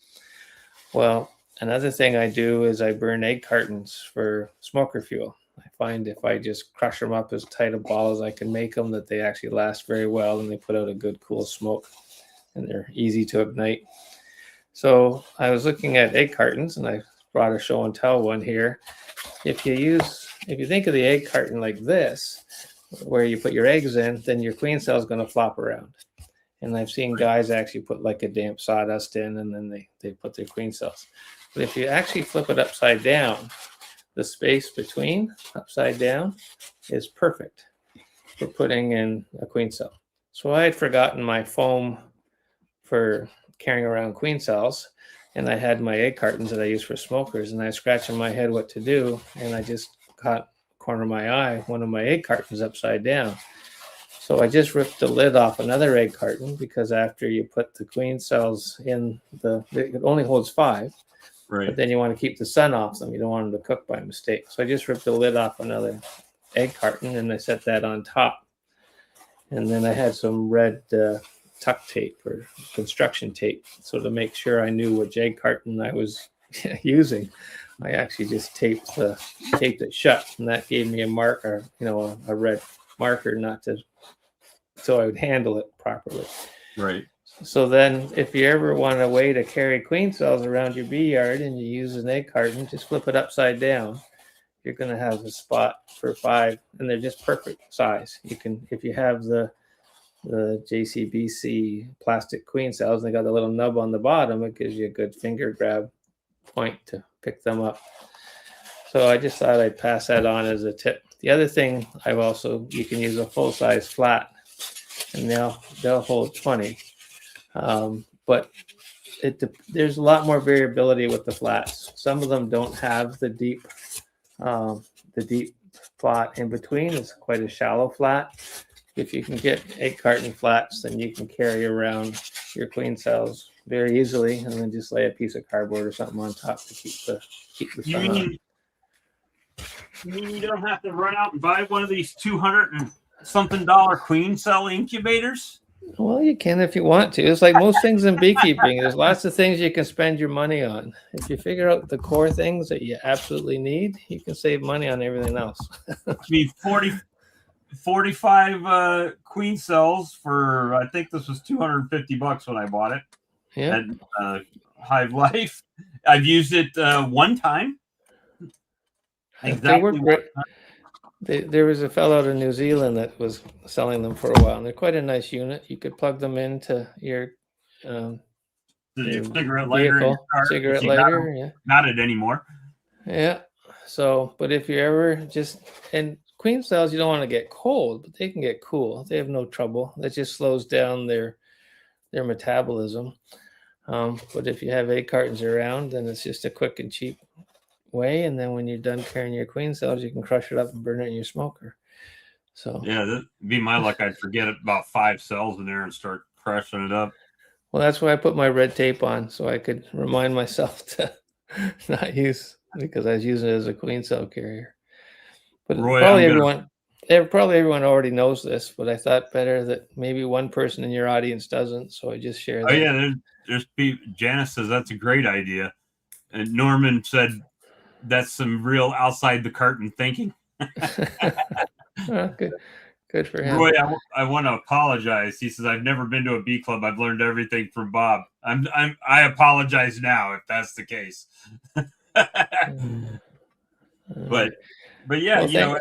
Well, another thing I do is I burn egg cartons for smoker fuel. I find if I just crush them up as tight a ball as I can make them, that they actually last very well, and they put out a good cool smoke, and they're easy to ignite. So I was looking at egg cartons, and I brought a show and tell one here. If you think of the egg carton like this, where you put your eggs in, then your queen cell is going to flop around. And I've seen guys actually put like a damp sawdust in, and then they put their queen cells. But if you actually flip it upside down, the space between upside down is perfect for putting in a queen cell. So I had forgotten my foam for carrying around queen cells, and I had my egg cartons that I use for smokers, and I was scratching my head what to do, and I just caught corner of my eye one of my egg cartons upside down. So I just ripped the lid off another egg carton because after you put the queen cells in it only holds 5. Right. But then you want to keep the sun off them. You don't want them to cook by mistake. So I just ripped the lid off another egg carton and I set that on top. And then I had some red tuck tape or construction tape. So to make sure I knew which egg carton I was using, I actually just taped it shut. And that gave me a marker, a red marker so I would handle it properly. Right. So then if you ever want a way to carry queen cells around your bee yard and you use an egg carton, just flip it upside down. You're going to have a spot for 5, and they're just perfect size. You can, if you have the JCBC plastic queen cells, and they got a little nub on the bottom, it gives you a good finger grab point to pick them up. So I just thought I'd pass that on as a tip. The other thing you can use a full-size flat, and they'll hold 20. But there's a lot more variability with the flats. Some of them don't have the deep flat in between. It's quite a shallow flat. If you can get egg carton flats, then you can carry around your queen cells very easily, and then just lay a piece of cardboard or something on top to keep the sun on. You mean you don't have to run out and buy one of these $200 and something queen cell incubators? Well, you can if you want to. It's like most things in beekeeping. There's lots of things you can spend your money on. If you figure out the core things that you absolutely need, you can save money on everything else. I mean, 45 queen cells for, I think this was $250 when I bought it. Yeah. At Hive Life. I've used it one time. Exactly. They work great. There was a fellow out of New Zealand that was selling them for a while, and they're quite a nice unit. You could plug them into your cigarette lighter. Cigarette lighter, yeah. Not it anymore. Yeah. So, but if you ever and queen cells, you don't want to get cold, but they can get cool. They have no trouble. That just slows down their metabolism. But if you have egg cartons around, then it's just a quick and cheap way, and then when you're done carrying your queen cells, you can crush it up and burn it in your smoker. So yeah, that'd be my luck. I'd forget about 5 cells in there and start crushing it up. Well, that's why I put my red tape on, so I could remind myself to not use, because I was using it as a queen cell carrier. But Roy, probably everyone already knows this, but I thought better that maybe one person in your audience doesn't, so I just share that. Oh yeah, there's Janice says that's a great idea, and Norman said that's some real outside the curtain thinking. Oh, good for him. Roy, I want to apologize. He says I've never been to a bee club. I've learned everything from Bob. I apologize now if that's the case. But yeah, well,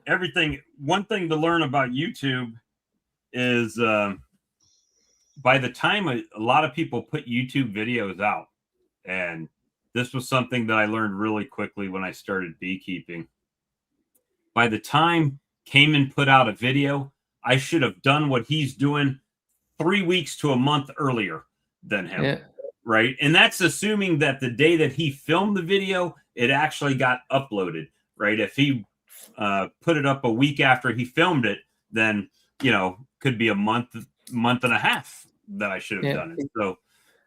everything. One thing to learn about YouTube is by the time a lot of people put YouTube videos out, and this was something that I learned really quickly when I started beekeeping. By the time Cayman put out a video, I should have done what he's doing 3 weeks to a month earlier than him. Yeah. Right. And that's assuming that the day that he filmed the video, it actually got uploaded. Right. If he put it up a week after he filmed it, then, could be a month and a half that I should have done it. So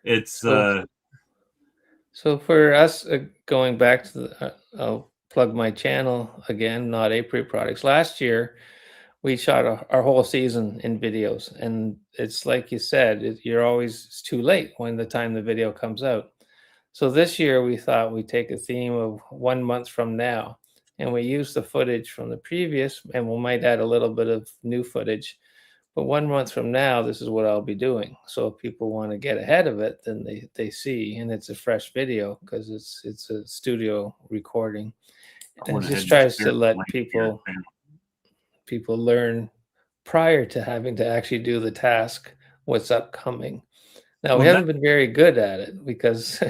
it's so for us, going back to I'll plug my channel again, Not Apiary Products. Last year, we shot our whole season in videos, and it's like you said, it's too late when the time the video comes out. So this year, we thought we'd take a theme of 1 month from now, and we used the footage from the previous, and we might add a little bit of new footage. But 1 month from now, this is what I'll be doing. So if people want to get ahead of it, then they see, and it's a fresh video because it's a studio recording. And it just tries to let people learn prior to having to actually do the task what's upcoming. Now, we haven't been very good at it because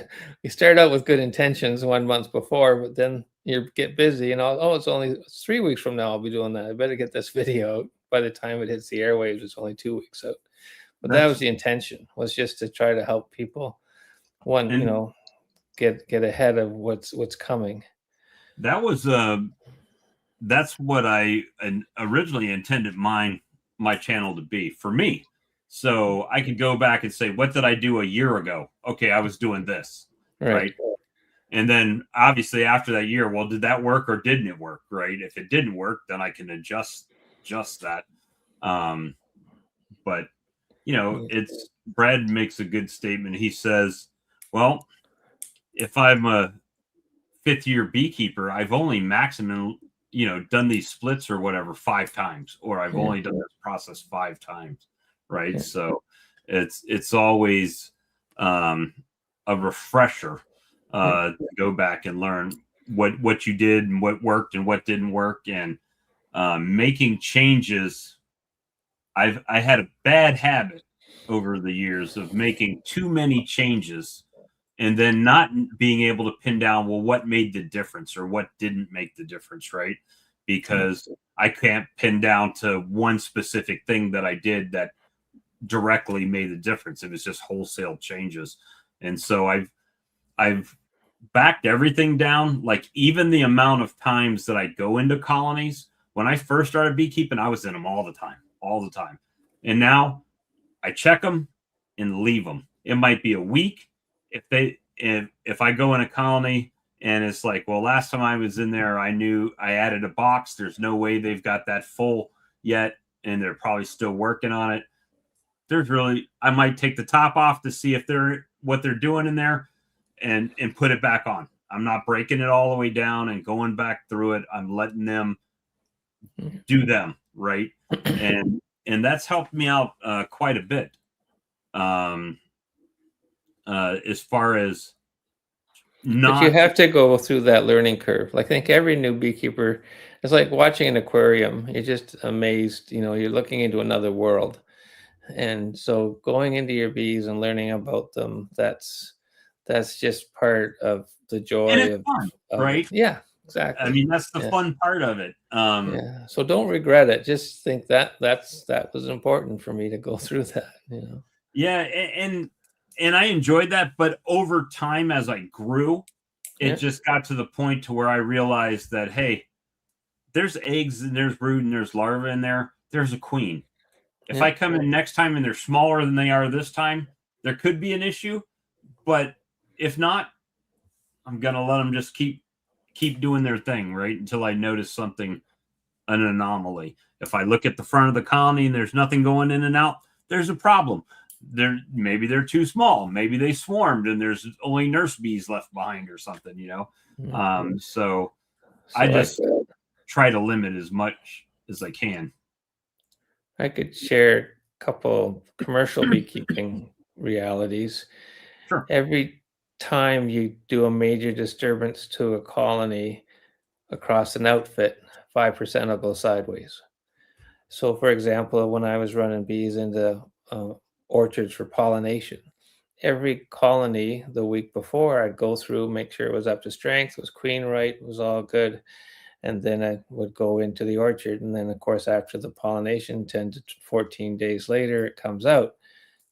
we started out with good intentions 1 month before, but then you get busy and it's 3 weeks from now I'll be doing that. I better get this video out. By the time it hits the airwaves, it's only 2 weeks out. But that was the intention, was just to try to help people, get ahead of what's coming. That was that's what I originally intended mine my channel to be for me. So I could go back and say, what did I do a year ago? Okay, I was doing this, right? And then obviously after that year, well, did that work or didn't it work, right? If it didn't work, then I can adjust that. But you know, it's Brad makes a good statement. He says, well, if I'm a 5th-year beekeeper, I've only maximum, you know, done these splits or whatever 5 times, or I've only done this process 5 times, right? So it's always a refresher to go back and learn what you did and what worked and what didn't work, and making changes. I had a bad habit over the years of making too many changes and then not being able to pin down, well, what made the difference or what didn't make the difference, right? Because I can't pin down to one specific thing that I did that directly made the difference. It was just wholesale changes. And so I've backed everything down, like even the amount of times that I go into colonies. When I first started beekeeping, I was in them all the time. And now I check them and leave them. It might be a week. If I go in a colony and it's like, well, last time I was in there, I knew I added a box. There's no way they've got that full yet, and they're probably still working on it. I might take the top off to see if what they're doing in there, and put it back on. I'm not breaking it all the way down and going back through it. I'm letting them do them, right? And that's helped me out quite a bit. As far as but you have to go through that learning curve. I think every new beekeeper, it's like watching an aquarium. You're just amazed. You know, you're looking into another world. And so going into your bees and learning about them, that's just part of the joy of fun, right? Yeah, exactly. I mean, that's the fun part of it. Yeah. So don't regret it. Just think that was important for me to go through that, you know. Yeah, and I enjoyed that, but over time as I grew, it just got to the point to where I realized that, hey, there's eggs and there's brood and there's larvae in there. There's a queen. If I come in next time and they're smaller than they are this time, there could be an issue. But if not, I'm gonna let them just keep doing their thing, right? Until I notice something, an anomaly. If I look at the front of the colony and there's nothing going in and out, there's a problem. Maybe they're too small. Maybe they swarmed and there's only nurse bees left behind or something, you know. So I just try to limit as much as I can. I could share a couple commercial beekeeping realities. Sure. Every time you do a major disturbance to a colony across an outfit, 5% will go sideways. So, for example, when I was running bees into orchards for pollination, every colony the week before, I'd go through, make sure it was up to strength, was queen right, was all good. And then I would go into the orchard. And then, of course, after the pollination, 10 to 14 days later, it comes out,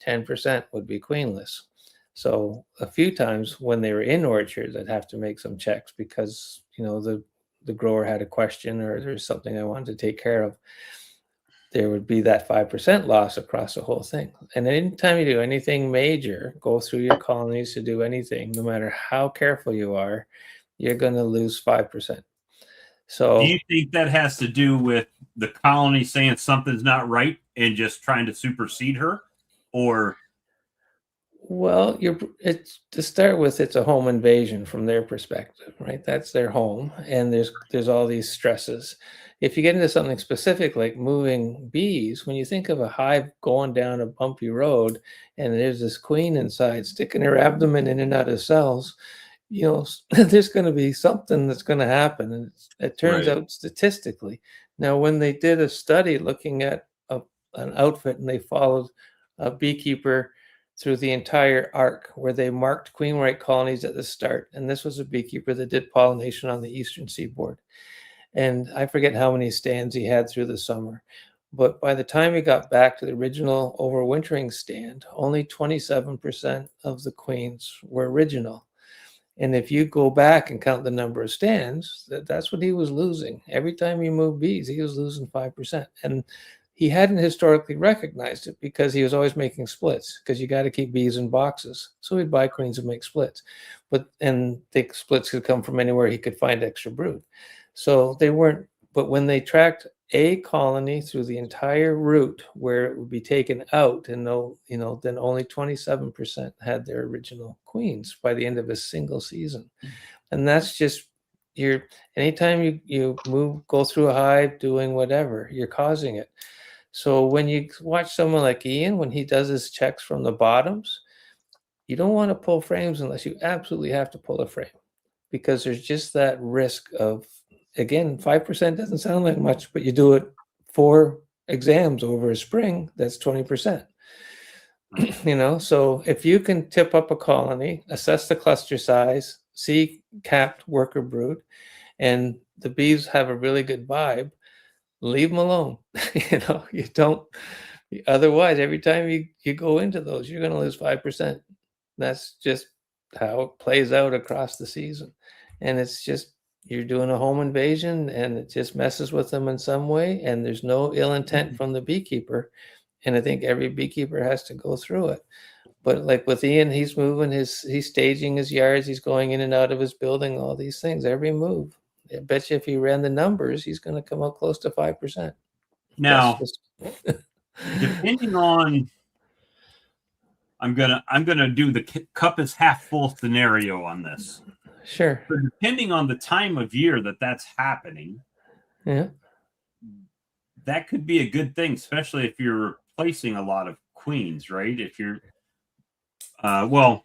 10% would be queenless. So a few times when they were in orchards, I'd have to make some checks because, you know, the grower had a question or there's something I wanted to take care of. There would be that 5% loss across the whole thing. And anytime you do anything major, go through your colonies to do anything, no matter how careful you are, you're going to lose 5%. So do you think that has to do with the colony saying something's not right and just trying to supersede her? Or well, it's to start with, it's a home invasion from their perspective, right? That's their home, and there's all these stresses. If you get into something specific like moving bees, when you think of a hive going down a bumpy road and there's this queen inside sticking her abdomen in and out of cells, you know, there's going to be something that's going to happen. And it turns out statistically. Now, when they did a study looking at an outfit and they followed a beekeeper through the entire arc where they marked queen right colonies at the start. And this was a beekeeper that did pollination on the eastern seaboard. And I forget how many stands he had through the summer. But by the time he got back to the original overwintering stand, only 27% of the queens were original. And if you go back and count the number of stands, that's what he was losing. Every time he moved bees, he was losing 5%. And he hadn't historically recognized it because he was always making splits, because you got to keep bees in boxes. So he'd buy queens and make splits. And the splits could come from anywhere he could find extra brood. So they weren't, but when they tracked a colony through the entire route where it would be taken out, and then only 27% had their original queens by the end of a single season. And that's just anytime you go through a hive doing whatever, you're causing it. So when you watch someone like Ian, when he does his checks from the bottoms, you don't want to pull frames unless you absolutely have to pull a frame, because there's just that risk of, again, 5% doesn't sound like much, but you do it 4 exams over a spring, that's 20%. So if you can tip up a colony, assess the cluster size, see capped worker brood, and the bees have a really good vibe, leave them alone. You don't, otherwise every time you go into those, you're going to lose 5%. That's just how it plays out across the season. And it's just, you're doing a home invasion and it just messes with them in some way, and there's no ill intent from the beekeeper. And I think every beekeeper has to go through it. But like with Ian, he's he's staging his yards, he's going in and out of his building, all these things, every move. I bet you if he ran the numbers, he's going to come out close to 5%. Now, depending on, I'm gonna do the cup is half full scenario on this. Sure. So depending on the time of year that's happening, yeah, that could be a good thing, especially if you're replacing a lot of queens, right? If you're, well,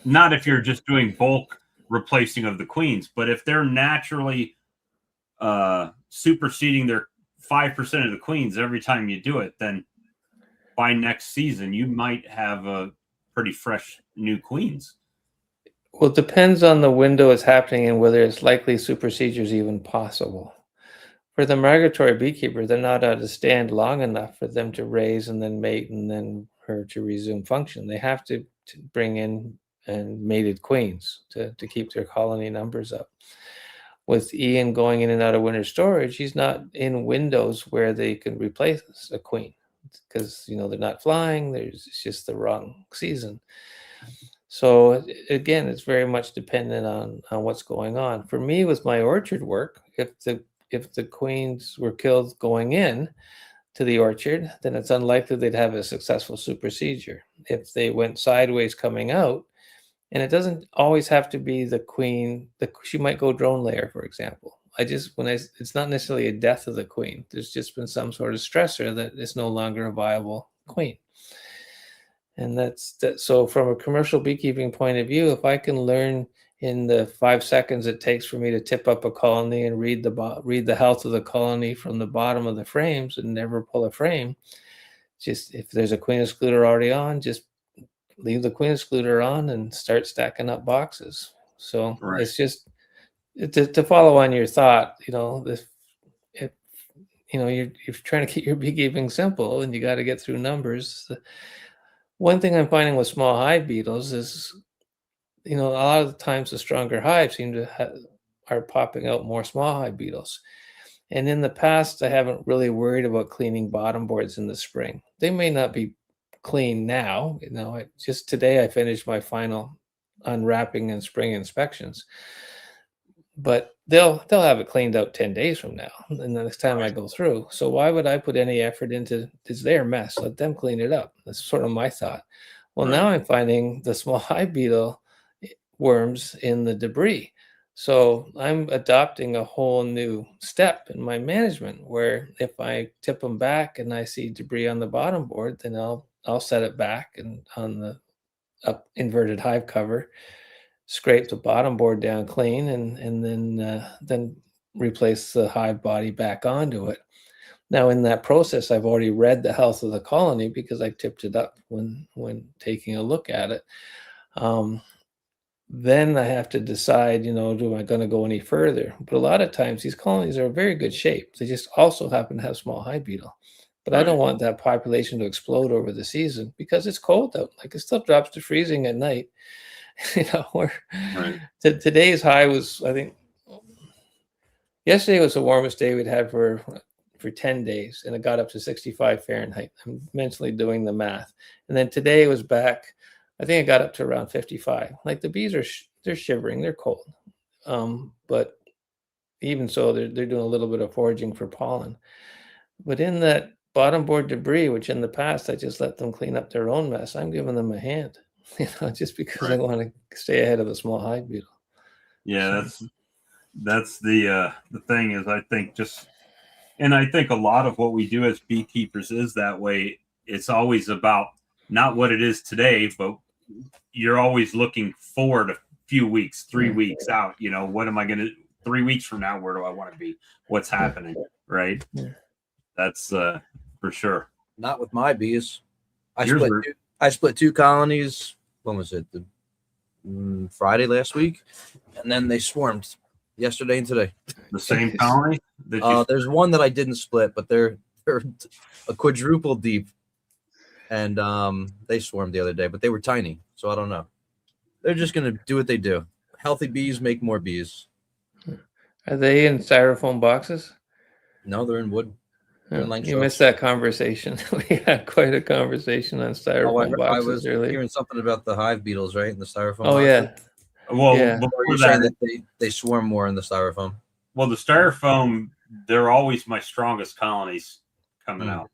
not if you're just doing bulk replacing of the queens, but if they're naturally superseding their 5% of the queens every time you do it, then by next season you might have a pretty fresh new queens. Well, it depends on the window it's happening and whether it's likely supersedure is even possible. For the migratory beekeeper, they're not out of stand long enough for them to raise and then mate and then her to resume function. They have to bring in and mated queens to keep their colony numbers up. With Ian going in and out of winter storage, he's not in windows where they can replace a queen, because they're not flying. It's just the wrong season. So again, it's very much dependent on what's going on. For me, with my orchard work, if the queens were killed going in to the orchard, then it's unlikely they'd have a successful supersedure. If they went sideways coming out, and it doesn't always have to be the queen, she might go drone layer, for example. It's not necessarily a death of the queen. There's just been some sort of stressor that it's no longer a viable queen. And that's that. So from a commercial beekeeping point of view, if I can learn in the 5 seconds it takes for me to tip up a colony and read the health of the colony from the bottom of the frames and never pull a frame, just if there's a queen excluder already on, just leave the queen excluder on and start stacking up boxes. So Right. It's just to follow on your thought, you're trying to keep your beekeeping simple and you got to get through numbers. One thing I'm finding with small hive beetles is, a lot of the times the stronger hives seem to are popping out more small hive beetles. And in the past, I haven't really worried about cleaning bottom boards in the spring. They may not be clean now. Just today I finished my final unwrapping and spring inspections, but they'll have it cleaned out 10 days from now, and the next time I go through. So why would I put any effort into, it's their mess, let them clean it up? That's sort of my thought. Well, Right. Now I'm finding the small hive beetle worms in the debris. So I'm adopting a whole new step in my management, where if I tip them back and I see debris on the bottom board, then I'll set it back and on the inverted hive cover, scrape the bottom board down clean, and then replace the hive body back onto it. Now, in that process, I've already read the health of the colony because I tipped it up when taking a look at it. Then I have to decide, am I going to go any further? But a lot of times these colonies are in very good shape. They just also happen to have small hive beetle. But I don't want that population to explode over the season because it's cold out. Like, it still drops to freezing at night. Today's high was, I think, yesterday was the warmest day we'd had for for 10 days, and it got up to 65 Fahrenheit. I'm mentally doing the math. And then today it was back, I think it got up to around 55. Like the bees are, they're shivering, they're cold. But even so, they're doing a little bit of foraging for pollen. But in that bottom board debris, which in the past I just let them clean up their own mess, I'm giving them a hand, just because I want to stay ahead of the small hive beetle. Yeah, that's the thing is, I think and I think a lot of what we do as beekeepers is that way. It's always about not what it is today, but you're always looking forward a few weeks, 3 weeks out. What am I going to 3 weeks from now? Where do I want to be? What's happening? Right. That's for sure. Not with my bees. I split 2 colonies. When was it? Friday last week, and then they swarmed yesterday and today. The same colony? There's one that I didn't split, but they're a quadruple deep, and they swarmed the other day, but they were tiny, so I don't know. They're just gonna do what they do. Healthy bees make more bees. Are they in styrofoam boxes? No, they're in wood. You missed that conversation. We had quite a conversation on styrofoam boxes. I was earlier. Hearing something about the hive beetles, right? In the styrofoam. Oh, boxes. Yeah. Well, you're saying that they swarm more in the styrofoam. Well, the styrofoam, they're always my strongest colonies coming out.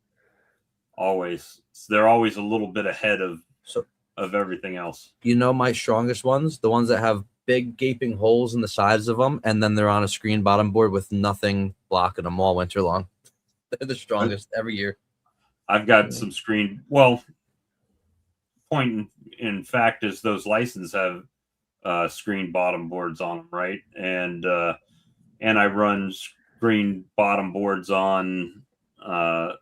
Always. They're always a little bit ahead of everything else. My strongest ones, the ones that have big gaping holes in the sides of them, and then they're on a screen bottom board with nothing blocking them all winter long. They're the strongest every year. I've got some screen. Point in fact is those license have screen bottom boards on them, right? And I run screen bottom boards on a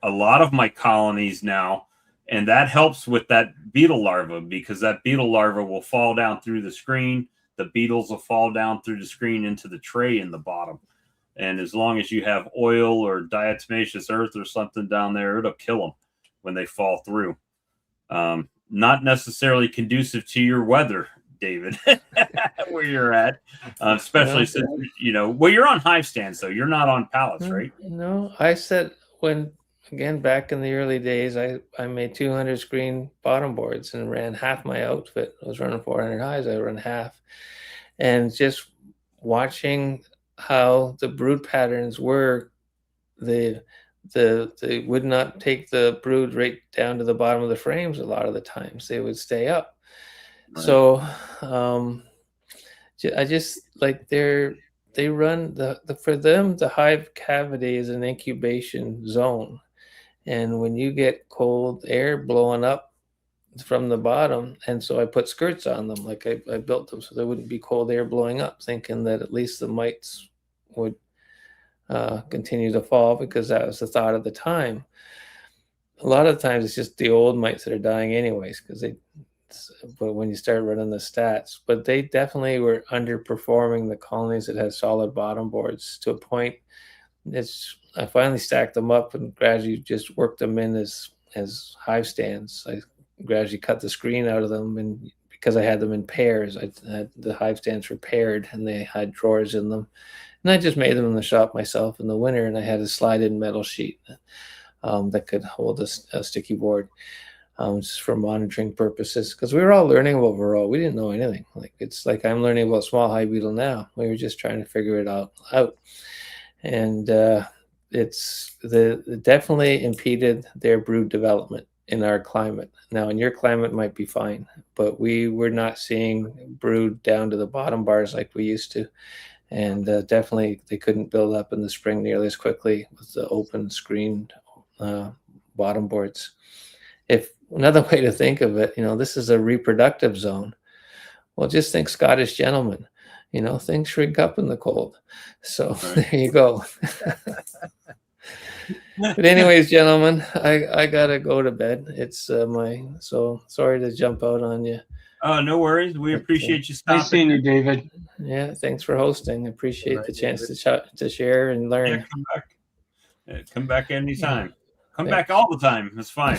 lot of my colonies now, and that helps with that beetle larva, because that beetle larva will fall down through the screen. The beetles will fall down through the screen into the tray in the bottom. And as long as you have oil or diatomaceous earth or something down there, it'll kill them when they fall through. Not necessarily conducive to your weather, David, where you're at, especially since, you're on hive stands, though. You're not on pallets, right? No, I said back in the early days, I made 200 screen bottom boards and ran half my outfit. I was running 400 hives. I run half. And just watching how the brood patterns were, they would not take the brood right down to the bottom of the frames. A lot of the times they would stay up. Right. So I just like they run for them, the hive cavity is an incubation zone, and when you get cold air blowing up from the bottom, and so I put skirts on them, like I built them so there wouldn't be cold air blowing up, thinking that at least the mites would continue to fall, because that was the thought at the time. A lot of times it's just the old mites that are dying anyways, but when you start running the stats, but they definitely were underperforming the colonies that had solid bottom boards to a point. I finally stacked them up and gradually just worked them in as hive stands. I gradually cut the screen out of them, and because I had them in pairs, I had the hive stands were paired and they had drawers in them, and I just made them in the shop myself in the winter, and I had a slide-in metal sheet that could hold a sticky board, just for monitoring purposes, because we were all learning about varroa. We didn't know anything. It's like I'm learning about small hive beetle now. We were just trying to figure it out. And it's definitely impeded their brood development in our climate. Now, in your climate might be fine, but we were not seeing brood down to the bottom bars like we used to. And definitely they couldn't build up in the spring nearly as quickly with the open screened bottom boards. If another way to think of it, this is a reproductive zone. Well, just think Scottish gentlemen, things shrink up in the cold. So There you go. But anyways, gentlemen, I gotta go to bed. It's so sorry to jump out on you. No worries. We appreciate you stopping. Nice seeing you, David. Yeah, thanks for hosting. Appreciate the chance to share and learn. Yeah, come back. Come back anytime. Yeah. Come back all the time. It's fine.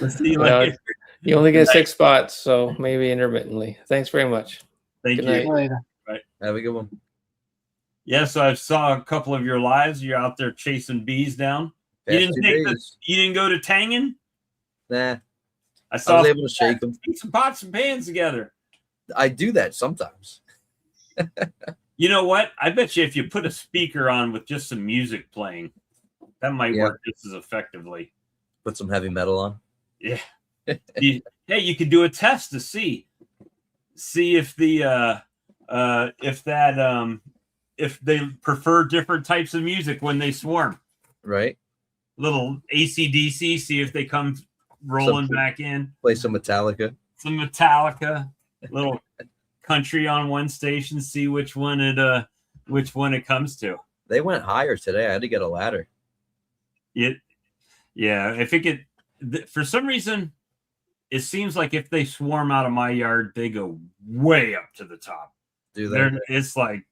Let's see you later. You only get 6 spots, so maybe intermittently. Thanks very much. Thank you. Later. Bye. Have a good one. Yeah, so I saw a couple of your lives. You're out there chasing bees down. You Past didn't 2 take days. you didn't go to Tangen? Nah, I I saw was able to shake them. put some pots and pans together. I do that sometimes. You know what? I bet you if you put a speaker on with just some music playing, that might Yeah. work just as effectively. Put some heavy metal on. Yeah. Hey, you could do a test to see if the if they prefer different types of music when they swarm. Right. Little AC/DC, see if they come rolling Some- back in. Play some Metallica. Some Metallica, little country on one station, see which one it comes to. They went higher today. I had to get a ladder. Yeah, if it get for some reason, it seems like if they swarm out of my yard, they go way up to the top. Do they? It's like,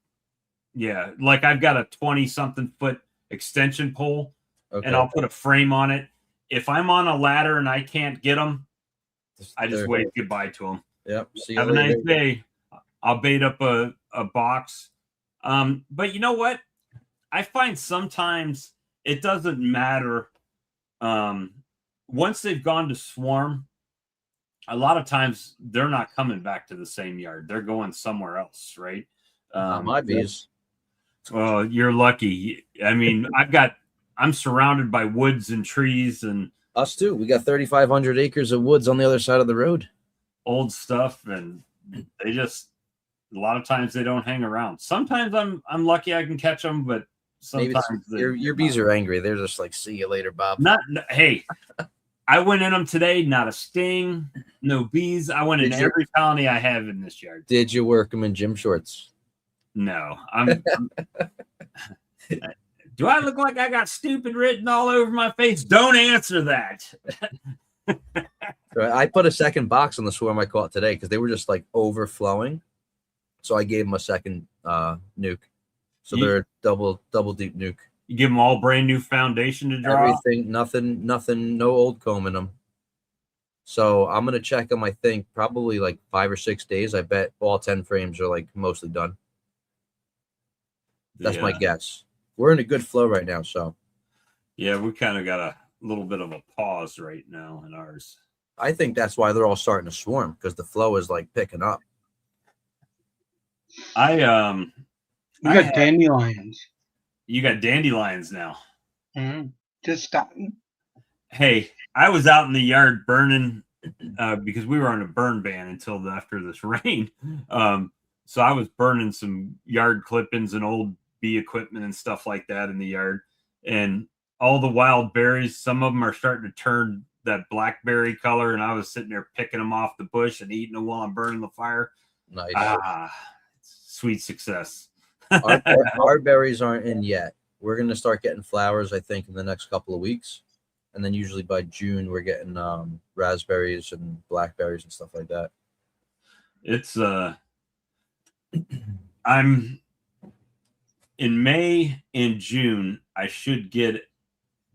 yeah, like I've got a 20-something foot extension pole, Okay. and I'll put a frame on it. If I'm on a ladder and I can't get them, I just wave goodbye to them. Yep. See you Have a later. nice day. I'll bait up a box. But you know what? I find sometimes it doesn't matter. Once they've gone to swarm, a lot of times they're not coming back to the same yard. They're going somewhere else, right? Not my bees. Well, you're lucky. I mean, I'm surrounded by woods and trees and Us too. We got 3,500 acres of woods on the other side of the road. old stuff, and they just a lot of times they don't hang around. Sometimes I'm lucky I can catch them, but Maybe sometimes your bees are angry. They're just like, see you later, Bob. Hey, I went in them today. Not a sting, no bees. I went in every colony I have in this yard. Did you work them in gym shorts? No, do I look like I got stupid written all over my face? Don't answer that. I put a second box on the swarm I caught today because they were just like overflowing. So I gave them a second nuke. So they're a double deep nuke. You give them all brand new foundation to draw. Everything, nothing, no old comb in them. So I'm gonna check them. I think probably like 5 or 6 days. I bet all 10 frames are like mostly done. That's my guess. We're in a good flow right now. So yeah, we kind of got a little bit of a pause right now in ours. I think that's why they're all starting to swarm because the flow is like picking up. You got dandelions. You got dandelions now. Mm-hmm. Just stop. Hey, I was out in the yard burning because we were on a burn ban until after this rain. So I was burning some yard clippings and old bee equipment and stuff like that in the yard. And all the wild berries, some of them are starting to turn that blackberry color. And I was sitting there picking them off the bush and eating them while I'm burning the fire. Nice. Sweet success. Our berries aren't in yet. We're going to start getting flowers, I think, in the next couple of weeks. And then usually by June, we're getting raspberries and blackberries and stuff like that. It's I'm in May and June, I should get it,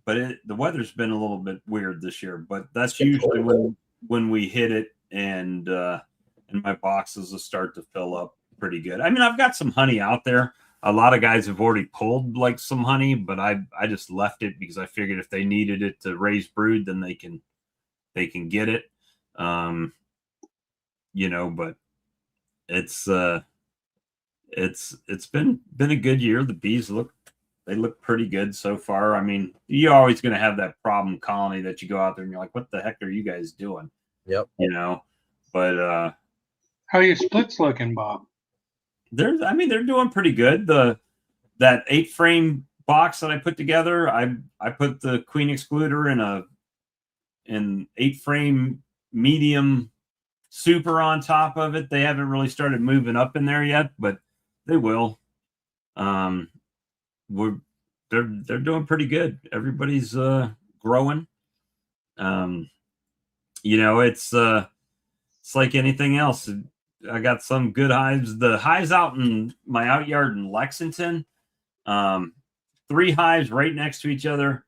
but the weather's been a little bit weird this year, but that's usually when we hit it and my boxes will start to fill up pretty good. I mean, I've got some honey out there. A lot of guys have already pulled like some honey, but I just left it because I figured if they needed it to raise brood, then they can get it. But it's been a good year. The bees look pretty good so far. I mean, you're always going to have that problem colony that you go out there and you're like, what the heck are you guys doing? Yep. But how are your splits looking, Bob? They're doing pretty good. That 8-frame box that I put together, I put the queen excluder in an 8-frame medium super on top of it. They haven't really started moving up in there yet, but they will. They're doing pretty good. Everybody's growing. It's like anything else. I got some good hives. The hives out in my out yard in Lexington, 3 hives right next to each other,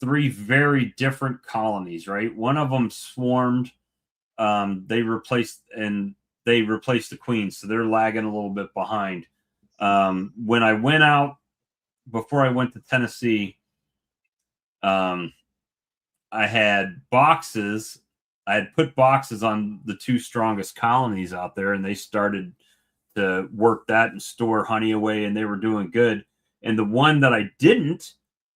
3 very different colonies, right? One of them swarmed. They replaced the queen, so they're lagging a little bit behind. When I went out before I went to Tennessee, I had boxes. I had put boxes on the 2 strongest colonies out there, and they started to work that and store honey away, and they were doing good. And the one that I didn't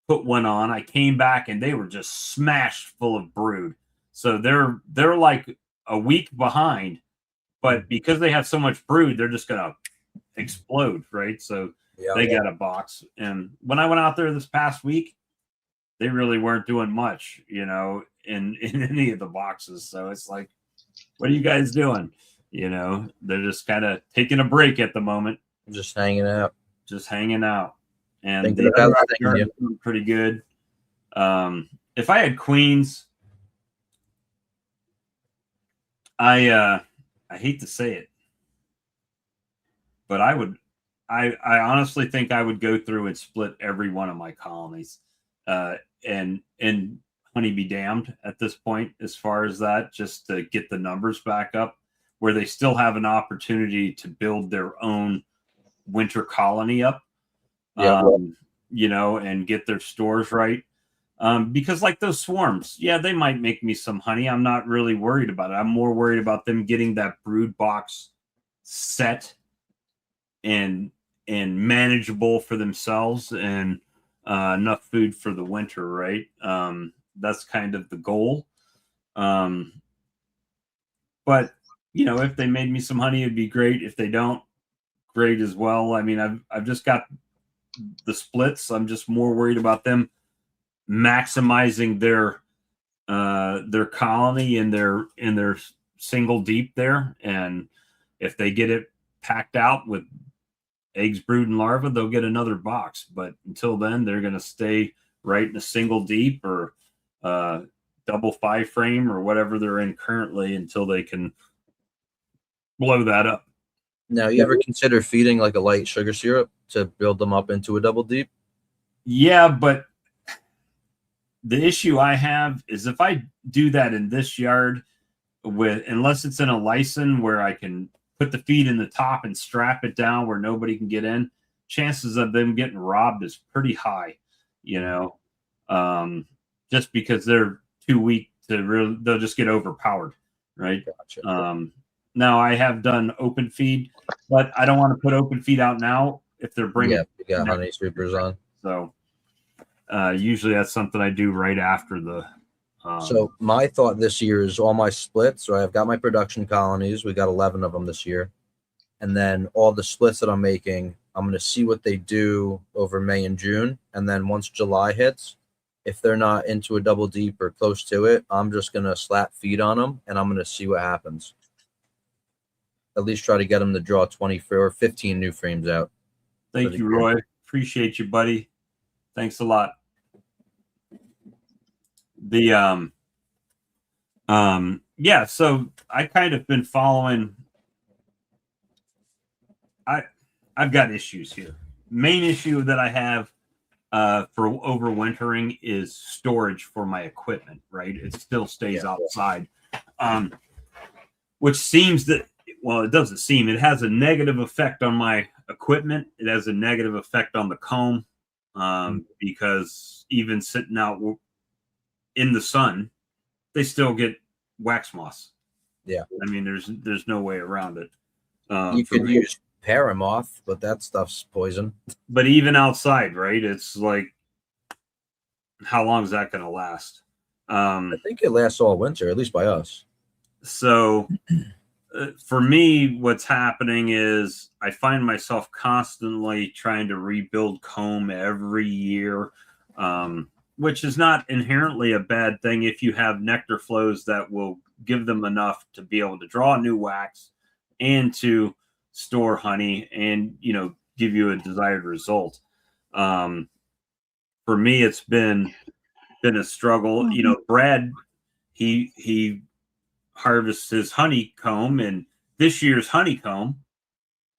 put one on, I came back and they were just smashed full of brood. So they're like a week behind, but because they have so much brood, they're just gonna explode, right? So they got a box. And when I went out there this past week, they really weren't doing much, in any of the boxes. So it's like, what are you guys doing? They're just kind of taking a break at the moment. Just hanging out. And Thinking the about other things, yard yeah. is doing pretty good. If I had queens, I hate to say it, but I honestly think I would go through and split every one of my colonies, and honey be damned at this point, as far as that, just to get the numbers back up where they still have an opportunity to build their own winter colony up, and get their stores right. Because like those swarms, they might make me some honey. I'm not really worried about it. I'm more worried about them getting that brood box set and manageable for themselves, and enough food for the winter, right? That's kind of the goal. But if they made me some honey, it'd be great. If they don't, great as well. I mean, I've just got the splits. I'm just more worried about them maximizing their colony in their single deep there. And if they get it packed out with eggs, brood, and larvae, they'll get another box. But until then, they're going to stay right in a single deep or double 5 frame or whatever they're in currently until they can blow that up. Now, you ever consider feeding like a light sugar syrup to build them up into a double deep? Yeah, but the issue I have is if I do that in this yard, unless it's in a license where I can put the feed in the top and strap it down where nobody can get in, chances of them getting robbed is pretty high, just because they're too weak to they'll just get overpowered, right? Gotcha. Now I have done open feed, but I don't want to put open feed out now if they're bringing. You got honey sweepers on. So usually that's something I do right after the. So my thought this year is all my splits. So I've got my production colonies. We got 11 of them this year. And then all the splits that I'm making, I'm going to see what they do over May and June. And then once July hits, if they're not into a double deep or close to it, I'm just going to slap feed on them and I'm going to see what happens. At least try to get them to draw 24 or 15 new frames out. Thank you, Roy. Appreciate you, buddy. Thanks a lot. So I kind of been following. I've got issues here. Main issue that I have for overwintering is storage for my equipment, right? It still stays outside, which seems that, well, it doesn't seem, it has a negative effect on my equipment. It has a negative effect on the comb, because even sitting out in the sun, they still get wax moss. Yeah. I mean, there's no way around it. You could use paramoth, but that stuff's poison. But even outside, right? It's like, how long is that going to last? I think it lasts all winter, at least by us. So for me, what's happening is I find myself constantly trying to rebuild comb every year, which is not inherently a bad thing if you have nectar flows that will give them enough to be able to draw new wax and to store honey and, give you a desired result. For me, it's been a struggle. Brad, he harvests his honeycomb, and this year's honeycomb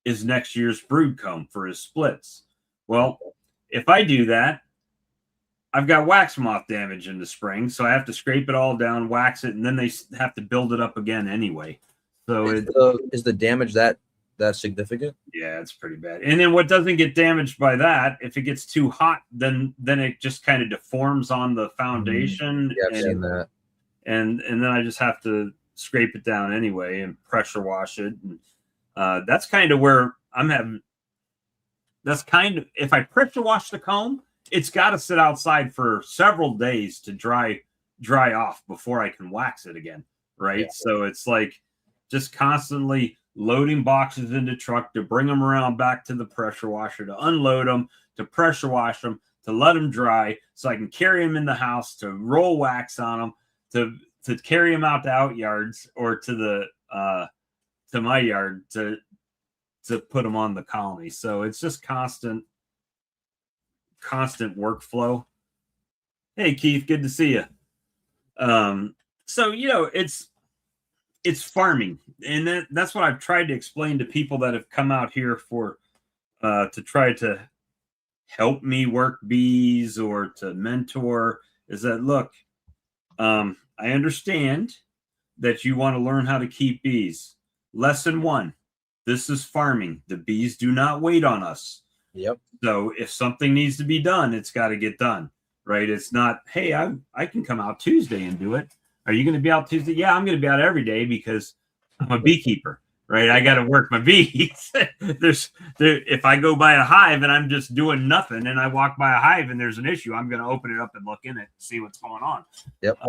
is next year's brood comb for his splits. Well, if I do that, I've got wax moth damage in the spring, so I have to scrape it all down, wax it, and then they have to build it up again anyway. So is the damage that that significant? Yeah, it's pretty bad. And then what doesn't get damaged by that, if it gets too hot, then it just kind of deforms on the foundation. Yeah, I've seen that. And then I just have to scrape it down anyway and pressure wash it. And that's kind of where I'm having. That's kind of, if I pressure wash the comb, it's got to sit outside for several days to dry off before I can wax it again. Right. Yeah. So it's like just constantly loading boxes into truck to bring them around back to the pressure washer, to unload them, to pressure wash them, to let them dry so I can carry them in the house, to roll wax on them, to carry them out to out yards or to the to my yard to put them on the colony. So it's just constant workflow. Hey Keith, good to see you. So it's farming, and that's what I've tried to explain to people that have come out here for to try to help me work bees or to mentor, is that look, I understand that you want to learn how to keep bees. Lesson 1, this is farming. The bees do not wait on us. Yep. So if something needs to be done, it's got to get done, right? It's not, hey, I can come out Tuesday and do it. Are you going to be out Tuesday? Yeah, I'm going to be out every day because I'm a beekeeper, right? I got to work my bees. If I go by a hive and I'm just doing nothing and I walk by a hive and there's an issue, I'm going to open it up and look in it and see what's going on. Yep.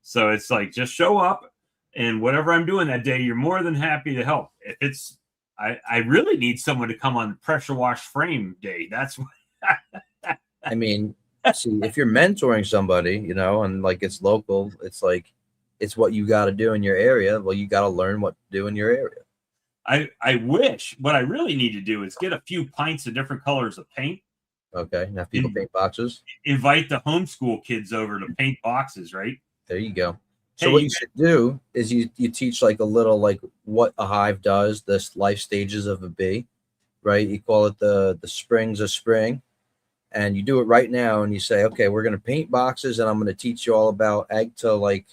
So it's like, just show up, and whatever I'm doing that day, you're more than happy to help. If it's, I really need someone to come on pressure wash frame day. That's what I mean, see, if you're mentoring somebody, and like it's local, it's like, it's what you got to do in your area. Well, you got to learn what to do in your area. I wish what I really need to do is get a few pints of different colors of paint. Okay. And have people paint boxes. Invite the homeschool kids over to paint boxes, right? There you go. So what you should do is you teach like a little, like what a hive does, this life stages of a bee, right? You call it the springs of spring, and you do it right now. And you say, okay, we're going to paint boxes, and I'm going to teach you all about egg to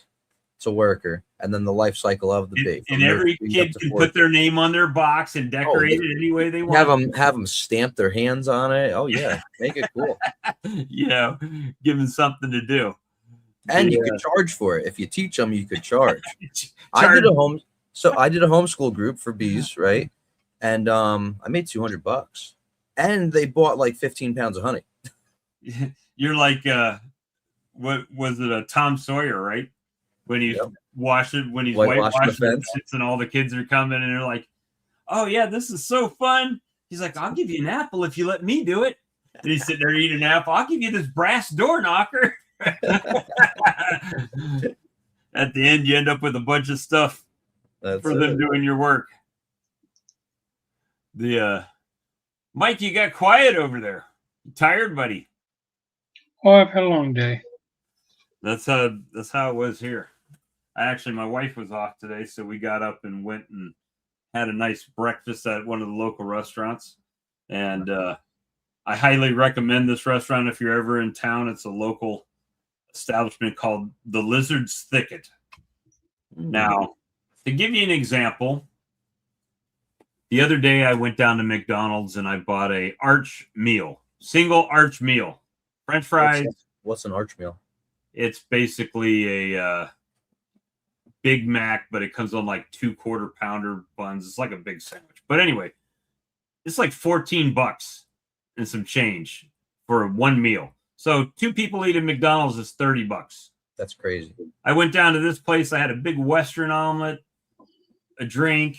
worker, and then the life cycle of the bee. And every kid can put their name on their box and decorate it any way they want. Have them stamp their hands on it. Oh yeah, make it cool. Give them something to do. And you could charge for it. If you teach them, you could charge. I did a homeschool group for bees, right? And I made $200, and they bought like 15 pounds of honey. You're like, what was it? A Tom Sawyer, right? When he's when he's whitewashing the fence, and all the kids are coming, and they're like, "Oh yeah, this is so fun." He's like, "I'll give you an apple if you let me do it." And he's sitting there eating an apple. I'll give you this brass door knocker. At the end, you end up with a bunch of stuff for them doing your work. Mike, you got quiet over there. You tired, buddy? Oh, I've had a long day. That's how it was here. My wife was off today, so we got up and went and had a nice breakfast at one of the local restaurants. And I highly recommend this restaurant if you're ever in town. It's a local establishment called the Lizard's Thicket. Now, to give you an example, the other day I went down to McDonald's and I bought a arch meal, single arch meal, French fries. What's an arch meal? It's basically a Big Mac, but it comes on like 2 quarter-pounder buns. It's like a big sandwich. But anyway, it's like $14 and some change for one meal. So 2 people eating McDonald's is $30. That's crazy. I went down to this place. I had a big Western omelet, a drink,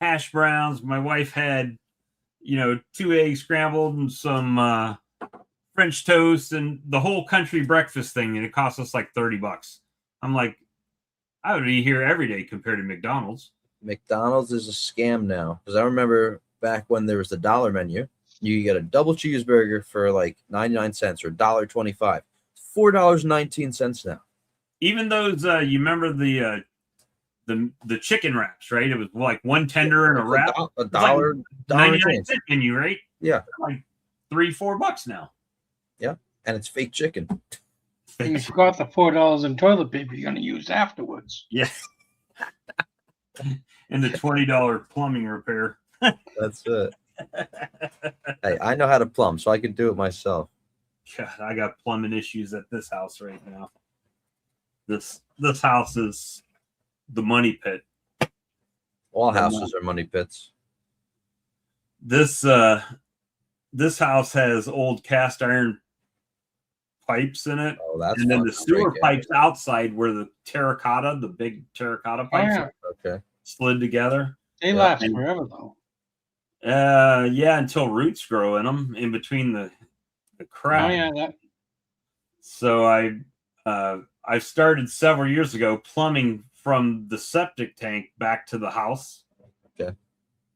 hash browns. My wife had, 2 eggs scrambled and some French toast and the whole country breakfast thing. And it cost us like $30. I'm like, I would be here every day compared to McDonald's. McDonald's is a scam now. Because I remember back when there was the dollar menu. You get a double cheeseburger for like 99 cents or $1.25. $4.19 now. Even those, you remember the chicken wraps, right? It was like one tender and a wrap. A dollar, like 99-cent menu, right? Yeah, like $3-4 now. Yeah, and it's fake chicken. And you forgot the $4 in toilet paper you're going to use afterwards. Yeah. And the $20 plumbing repair. That's it. Hey, I know how to plumb, so I can do it myself. God, I got plumbing issues at this house right now. This house is the money pit. All houses are money pits. This house has old cast iron pipes in it. Oh, that's and then fun the to sewer break pipes outside where the big terracotta pipes yeah. are Okay. slid together. They Yeah. last And- forever though. Yeah, until roots grow in them in between the crack. Oh yeah, that So I started several years ago plumbing from the septic tank back to the house. Okay.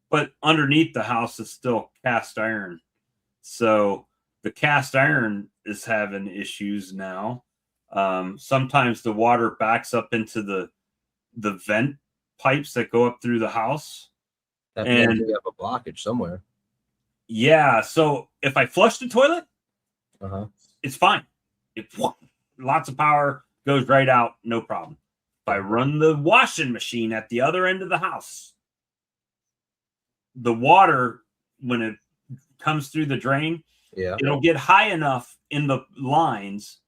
But underneath the house is still cast iron. So the cast iron is having issues now. Sometimes the water backs up into the vent pipes that go up through the house. That And- means you have a blockage somewhere. Yeah, so if I flush the toilet, Uh-huh. it's fine. Lots of power goes right out, no problem. If I run the washing machine at the other end of the house, the water, when it comes through the drain, Yeah. it'll get high enough in the lines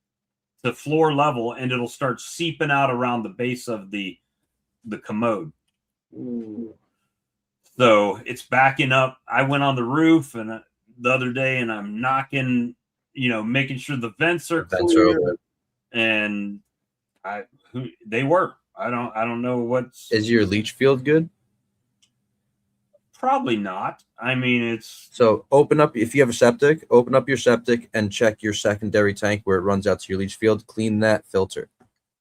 to floor level, and it'll start seeping out around the base of the commode. Ooh. So it's backing up. I went on the roof and the other day, and I'm knocking, making sure the vents are Vents are clear. open. And they were. I don't know what's. Is your leach field good? Probably not. I mean, it's So open up, if you have a septic, open up your septic and check your secondary tank where it runs out to your leach field. Clean that filter.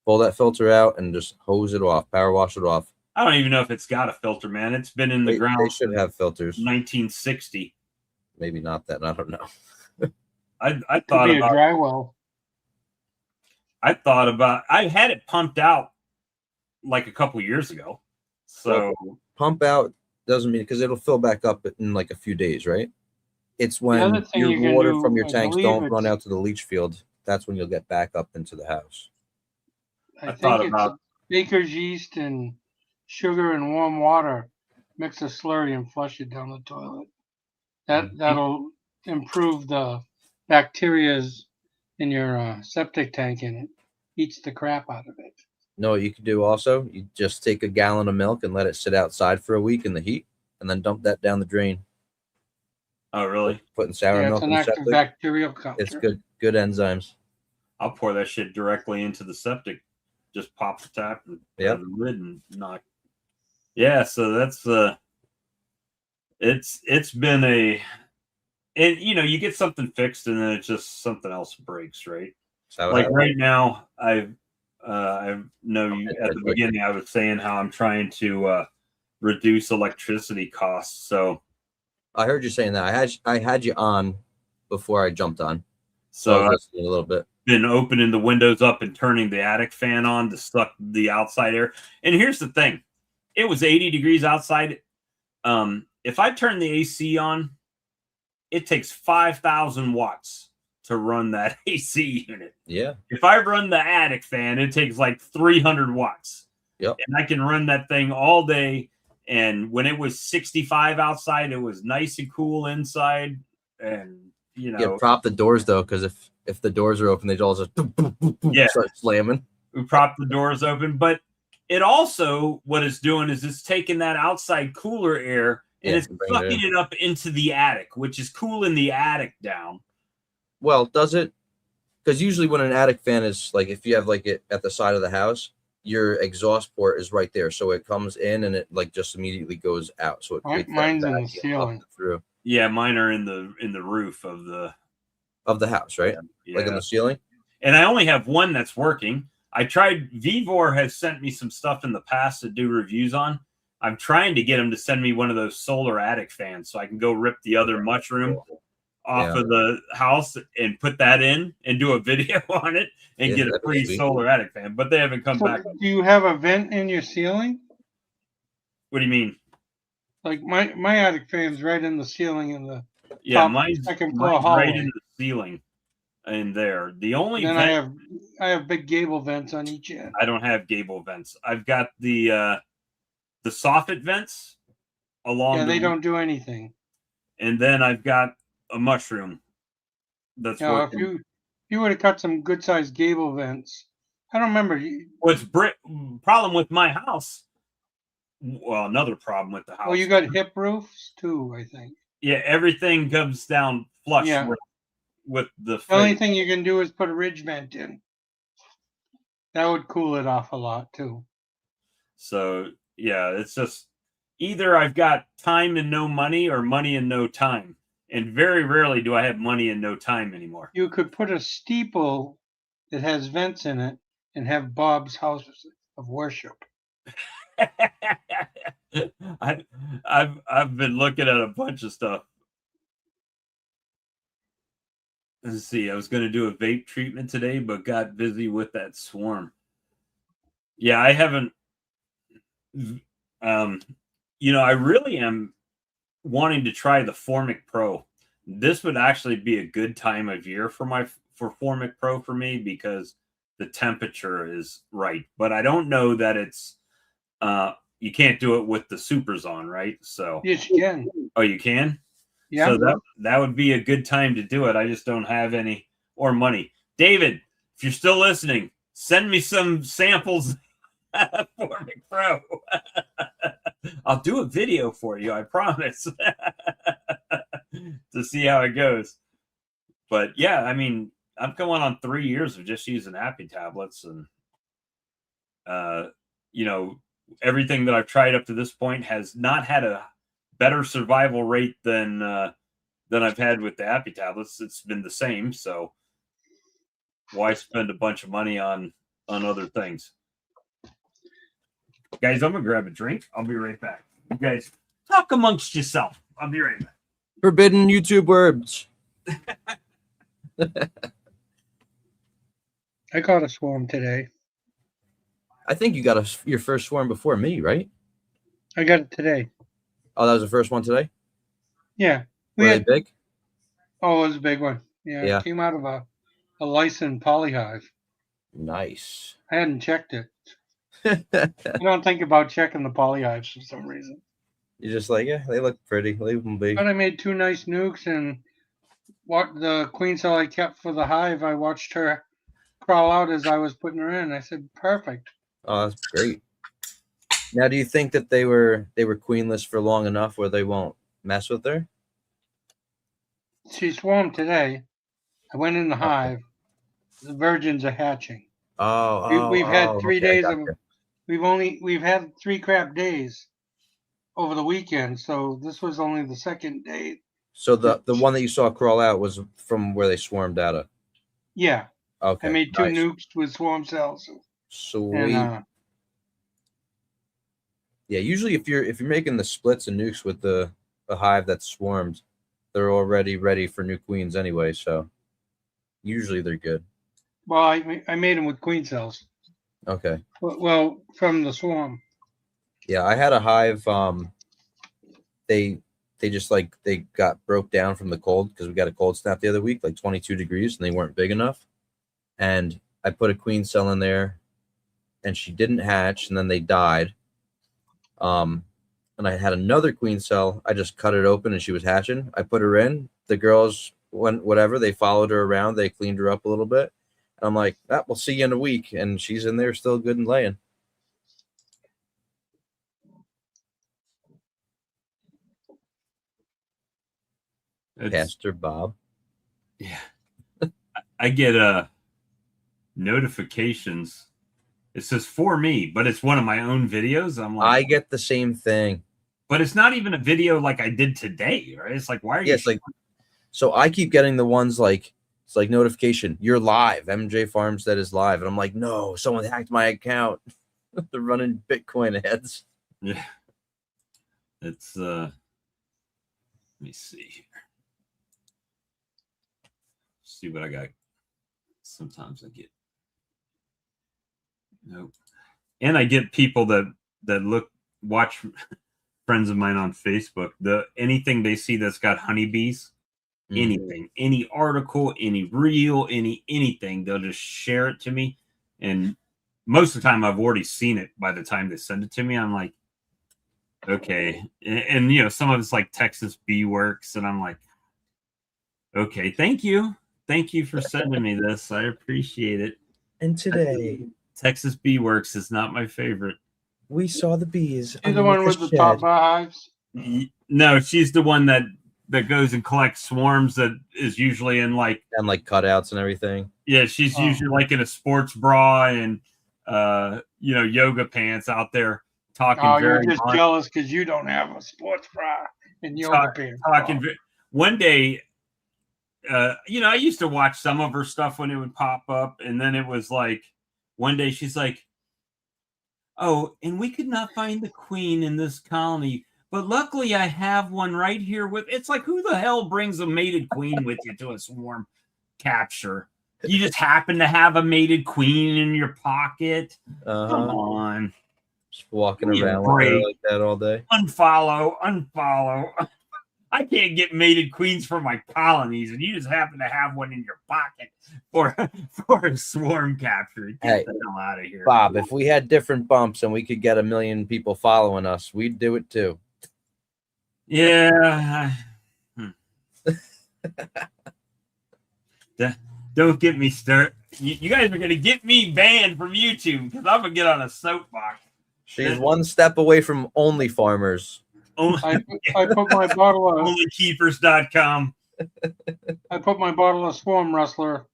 Pull that filter out and just hose it off, power wash it off. I don't even know if it's got a filter, man. It's been in the They ground should since have filters. 1960. Maybe not that. I don't know. I could thought be a about dry well. I had it pumped out like a couple years ago. So Pump out doesn't mean, because it'll fill back up in like a few days, right? It's other when thing you your can water do, from your I tanks believe don't run it's- out to the leach field. That's when you'll get back up into the house. I thought think it's about- baker's yeast and sugar and warm water. Mix a slurry and flush it down the toilet. That'll improve the bacterias in your septic tank, and it eats the crap out of it. No, what you can do also, you just take a gallon of milk and let it sit outside for a week in the heat, and then dump that down the drain. Oh, really? Putting sour Yeah, milk it's in an the active septic, bacterial culture. it's good enzymes. I'll pour that shit directly into the septic. Just pop the tap and Yep. the lid and knock. Yeah, so that's it's been and you get something fixed and then it's just something else breaks, right? So Like right now, I know you Okay, at the quick. beginning I was saying how I'm trying to reduce electricity costs. So I heard you saying that. I had you on before I jumped on, so so I I've was listening a little bit. been opening the windows up and turning the attic fan on to suck the outside air. And here's the thing. It was 80 degrees outside. If I turn the AC on, it takes 5,000 watts to run that AC unit. Yeah, If I run the attic fan, it takes like 300 watts. Yep. And I can run that thing all day. And when it was 65 outside, it was nice and cool inside. And, yeah. Prop the doors though, because if the doors are open, they all just Yeah. start slamming. we propped the doors open. But it also, what it's doing is it's taking that outside cooler air and Yeah, it's bring it sucking it up into the attic, which is cooling the attic down. Well, does it? Because usually when an attic fan is like, if you have like it at the side of the house, your exhaust port is right there, so it comes in and it like just immediately goes out. So it creates that Mine's in the vacuum up ceiling. and through Yeah, mine are in the roof of the house, right? yeah. Like in the ceiling. And I only have one that's working. I tried. Vivor has sent me some stuff in the past to do reviews on. I'm trying to get him to send me one of those solar attic fans so I can go rip the other mushroom off Yeah. of the house and put that in and do a video on it and Yeah, get a that'd be free sweet. solar attic fan. But they haven't come So back. do you have a vent in your ceiling? What do you mean? Like my attic fan's right in the ceiling in the Yeah, top mine's second floor right hallway. in the ceiling in there. The only Then vent I have big gable vents on each end. I don't have gable vents. I've got the soffit vents along. Yeah, they don't do anything. And then I've got a mushroom that's Now, working. if you would have cut some good sized gable vents, I don't remember. What's problem with my house? Well, another problem with the house. Oh, you got hip roofs too, I think. Yeah, everything comes down flush Yeah. with the The only face. thing you can do is put a ridge vent in. That would cool it off a lot too. So yeah, it's just either I've got time and no money or money and no time. And very rarely do I have money and no time anymore. You could put a steeple that has vents in it and have Bob's house of worship. I've been looking at a bunch of stuff. Let's see. I was going to do a vape treatment today, but got busy with that swarm. Yeah, I haven't. I really am wanting to try the Formic Pro. This would actually be a good time of year for Formic Pro for me because the temperature is right. But I don't know that it's. You can't do it with the supers on, right? So Yes, you can. Oh, you can? Yeah. So that would be a good time to do it. I just don't have any or money. David, if you're still listening, send me some samples for McPro. I'll do a video for you, I promise. To see how it goes. But yeah, I mean, I'm going on 3 years of just using Happy tablets, and everything that I've tried up to this point has not had a better survival rate than I've had with the Happy tablets. It's been the same, so why spend a bunch of money on other things? Guys, I'm gonna grab a drink. I'll be right back. You guys talk amongst yourself. I'll be right back. Forbidden YouTube words. I caught a swarm today. I think you got your first swarm before me, right? I got it today. Oh, that was the first one today? Yeah. Were they big? Oh, it was a big one. Yeah. It came out of a licensed polyhive. Nice. I hadn't checked it. I don't think about checking the polyhives for some reason. You're just like, yeah, they look pretty. Leave them be. But I made 2 nice nukes, and what the queen cell I kept for the hive, I watched her crawl out as I was putting her in. I said, perfect. Oh, that's great. Now, do you think that they were queenless for long enough where they won't mess with her? She swarmed today. I went in the hive. The virgins are hatching. We've had 3 days of. We've had 3 crap days over the weekend, so this was only the second day. So the one that you saw crawl out was from where they swarmed out of. Yeah. Okay. I made 2 nukes with swarm cells. Sweet. And, yeah, usually if you're making the splits and nukes with a hive that's swarmed, they're already ready for new queens anyway. So usually they're good. Well, I made them with queen cells. Okay. Well, from the swarm. Yeah, I had a hive. They just they got broke down from the cold because we got a cold snap the other week, like 22 degrees, and they weren't big enough. And I put a queen cell in there, and she didn't hatch, and then they died. And I had another queen cell. I just cut it open, and she was hatching. I put her in. The girls went whatever. They followed her around. They cleaned her up a little bit. And I'm like, we'll see you in a week, and she's in there still good and laying. Pastor Bob. Yeah. I get notifications. It says for me, but it's one of my own videos. I'm like, I get the same thing. But it's not even a video like I did today, right? It's like, why are you? It's like, so I keep getting the ones like, it's like notification, you're live. MJ Farmstead is live. And I'm like, no, someone hacked my account. They're running Bitcoin ads. Yeah. It's, let me see here. See what I got. Sometimes I get, nope. And I get people that watch friends of mine on Facebook. Anything they see that's got honeybees, anything, any article, any reel, anything, they'll just share it to me. And most of the time I've already seen it by the time they send it to me. I'm like, okay. And you know, some of it's like Texas Bee Works, and I'm like, okay, thank you for sending me this. I appreciate it. And today Texas Bee Works is not my favorite. we saw the bees. She's the one with the top hives. No, she's the one that goes and collects swarms. That is usually in like and like cutouts and everything. Yeah, she's usually like in a sports bra and you know, yoga pants out there talking. Oh, very you're just jealous because you don't have a sports bra and yoga pants. One day, you know, I used to watch some of her stuff when it would pop up, and then it was like one day she's like, "Oh, and we could not find the queen in this colony, but luckily I have one right here with." It's like, who the hell brings a mated queen with you to a swarm capture? You just happen to have a mated queen in your pocket. Come on. Just walking around with her like that all day. Unfollow. I can't get mated queens for my colonies, and you just happen to have one in your pocket for a swarm capture. Get the hell out of here. Bob, if we had different bumps and we could get 1 million people following us, we'd do it too. Yeah. Don't get me started. You guys are going to get me banned from YouTube because I'm going to get on a soapbox. She's one step away from only farmers. I put my bottle of onlykeepers.com. I put my bottle of Swarm Rustler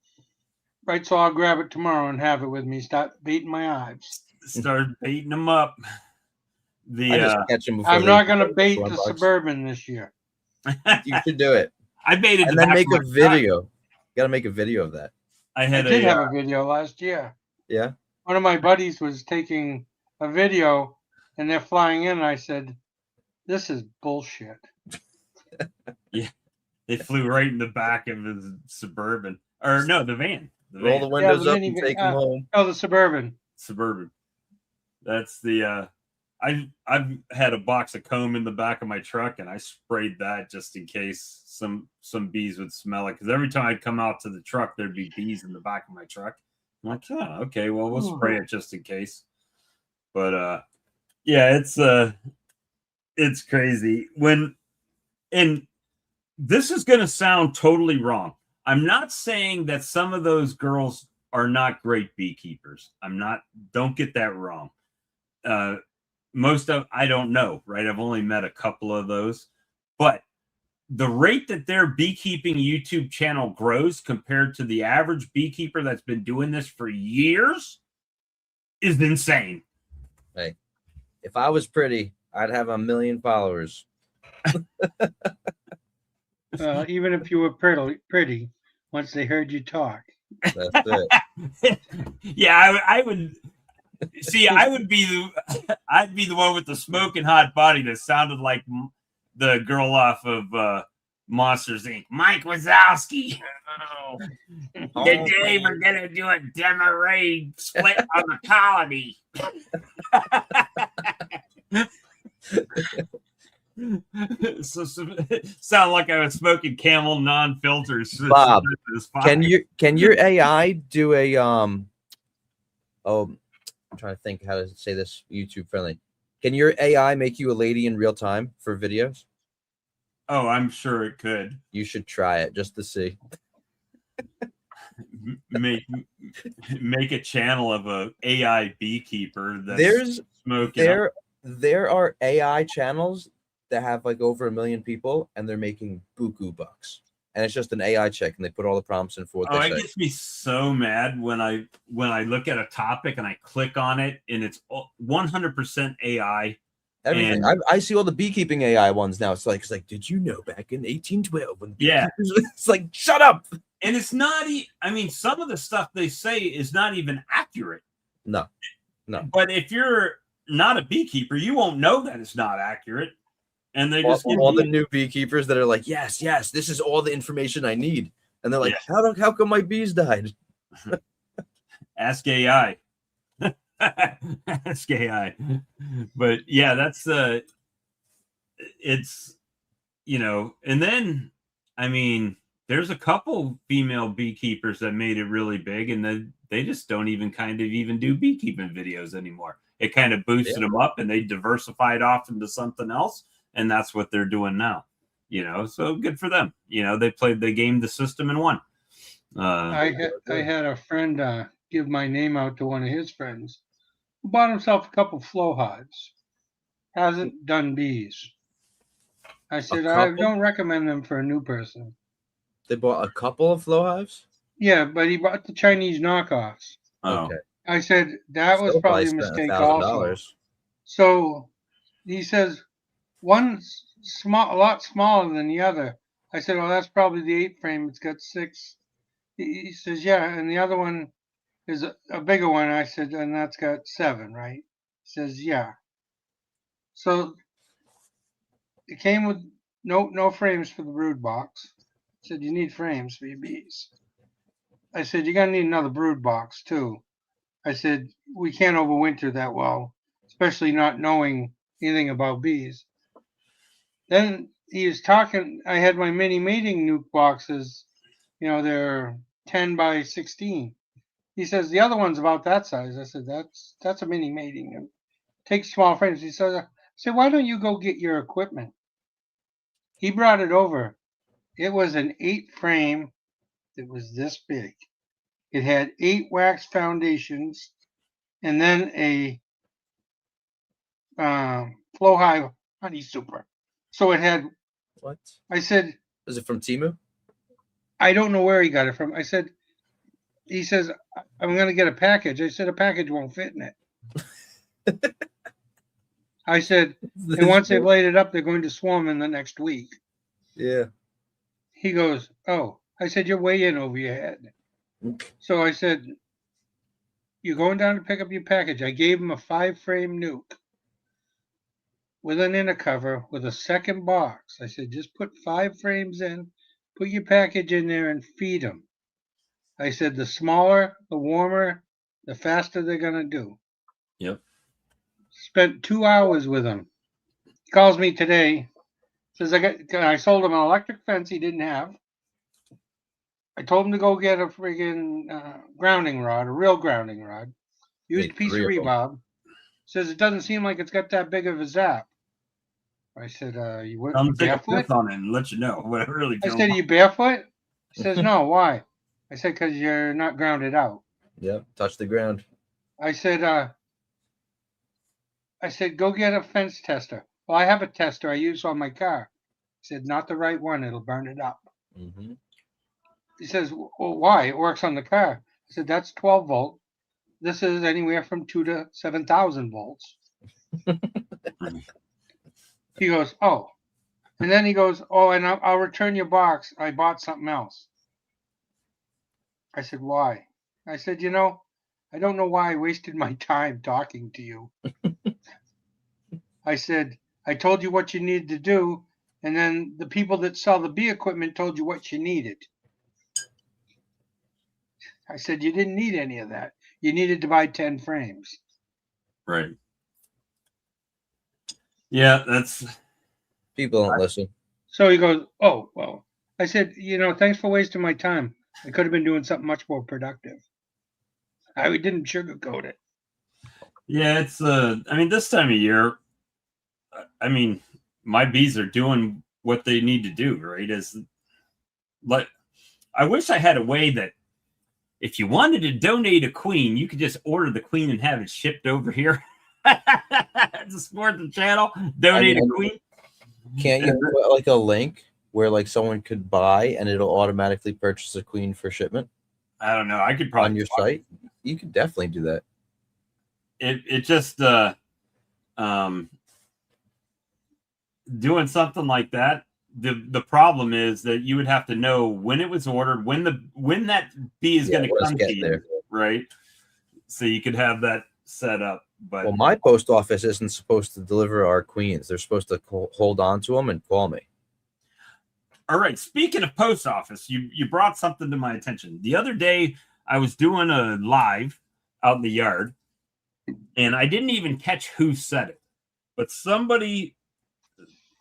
right, so I'll grab it tomorrow and have it with me. Start baiting my hives. Start baiting them up. I'm not going to bait the Suburban this year. You should do it. I baited and then make a video. You got to make a video of that. I did have a video last year. Yeah. One of my buddies was taking a video, and they're flying in, and I said, "This is bullshit." Yeah, they flew right in the back of the Suburban, or no, the van. Roll the windows up and take them home. Oh, the Suburban. That's the. I've had a box of comb in the back of my truck, and I sprayed that just in case some bees would smell it. Because every time I'd come out to the truck, there'd be bees in the back of my truck. I'm like, oh, okay, well, we'll spray it just in case. But yeah, it's crazy and this is going to sound totally wrong. I'm not saying that some of those girls are not great beekeepers. Don't get that wrong. I don't know, right? I've only met a couple of those, but the rate that their beekeeping YouTube channel grows compared to the average beekeeper that's been doing this for years is insane. Hey, if I was pretty, I'd have 1 million followers. Even if you were pretty, once they heard you talk. That's it. Yeah, I would. See, I'd be the one with the smoking hot body that sounded like the girl off of Monsters Inc. Mike Wazowski. Today we're gonna do a demo raid split on the colony. So sound like I was smoking Camel non-filters. Bob, can your AI do a I'm trying to think how to say this YouTube friendly. Can your AI make you a lady in real time for videos? Oh, I'm sure it could. You should try it just to see. Make a channel of a AI beekeeper that's smoking. There are AI channels that have like over 1 million people, and they're making buku bucks. And it's just an AI check, and they put all the prompts in for what they say. It gets me so mad when I look at a topic and I click on it, and it's 100% AI. Everything. I see all the beekeeping AI ones now. It's like, did you know back in 1812 when it's like, shut up. And it's not. I mean, some of the stuff they say is not even accurate. No. But if you're not a beekeeper, you won't know that it's not accurate. And they just all the new beekeepers that are like, yes, this is all the information I need. And they're like, how come my bees died? Ask AI. Ask AI. But yeah, that's it's, and then, I mean, there's a couple female beekeepers that made it really big, and they just don't even kind of even do beekeeping videos anymore. It kind of boosted them up, and they diversified off into something else, and that's what they're doing now. You know, so good for them. You know, they gamed the system and won. I had a friend give my name out to one of his friends who bought himself a couple flow hives. Hasn't done bees. I said I couple? don't recommend them for a new person. They bought a couple of flow hives. Yeah, but he bought the Chinese knockoffs. Oh, Okay, I said that was Still probably a spent mistake also. $1,000. So he says one's small, a lot smaller than the other. I said, well, that's probably the 8 frame. It's got 6. He says, yeah, and the other one is a bigger one. I said, and that's got 7, right? He says, yeah. So it came with no frames for the brood box. I said, you need frames for your bees. I said, you're gonna need another brood box too. I said, we can't overwinter that well, especially not knowing anything about bees. Then he was talking. I had my mini mating nuke boxes. You know, they're 10 by 16. He says the other one's about that size. I said that's a mini mating. And take small frames. He said, I said, why don't you go get your equipment? He brought it over. It was an 8 frame. It was this big. It had 8 wax foundations, and then a flow hive honey super. So it had. What? I said, Is it from Timu? I don't know where he got it from. I said, he says, I'm going to get a package. I said, a package won't fit in it. I said, and once they've laid it up, they're going to swarm in the next week. Yeah. He goes, oh. I said, you're way in over your head. So I said, you're going down to pick up your package. I gave him a 5-frame nuke with an inner cover with a second box. I said, just put 5 frames in, put your package in there, and feed them. I said, the smaller, the warmer, the faster they're going to do. yep. Spent 2 hours with him. He calls me today. Says, I sold him an electric fence he didn't have. I told him to go get a friggin' grounding rod, a real grounding rod. Used a piece of rebarb. Says, it doesn't seem like it's got that big of a zap. I said, you went I'm take a barefoot? piss on it and let you know what I really I feel. said, are you barefoot? He says, no, why? I said, because you're not grounded out. Yep. Touch the ground. I said, go get a fence tester. Well, I have a tester I use on my car. He said, not the right one. It'll burn it up. Mm-hmm. He says, well, why? It works on the car. I said, that's 12 volt. This is anywhere from 2 to 7,000 volts. He goes, oh. And then he goes, oh, and I'll return your box. I bought something else. I said, why? I said, I don't know why I wasted my time talking to you. I said, I told you what you needed to do, and then the people that sell the bee equipment told you what you needed. I said, you didn't need any of that. You needed to buy 10 frames. Right. Yeah, that's. People don't listen. So he goes, oh, well. I said, thanks for wasting my time. I could have been doing something much more productive. I didn't sugarcoat it. Yeah, it's I mean, this time of year, I mean, my bees are doing what they need to do, right? I wish I had a way that if you wanted to donate a queen, you could just order the queen and have it shipped over here to support the channel. Donate a queen. Can't you put like a link where like someone could buy and it'll automatically purchase a queen for shipment? I don't know. I could probably on your site. You could definitely do that. It just doing something like that. The problem is that you would have to know when it was ordered, when that bee is going to come to you, there. Right? So you could have that set up. But well, my post office isn't supposed to deliver our queens. They're supposed to hold on to them and call me. All right. Speaking of post office, you brought something to my attention. The other day, I was doing a live out in the yard, and I didn't even catch who said it, but somebody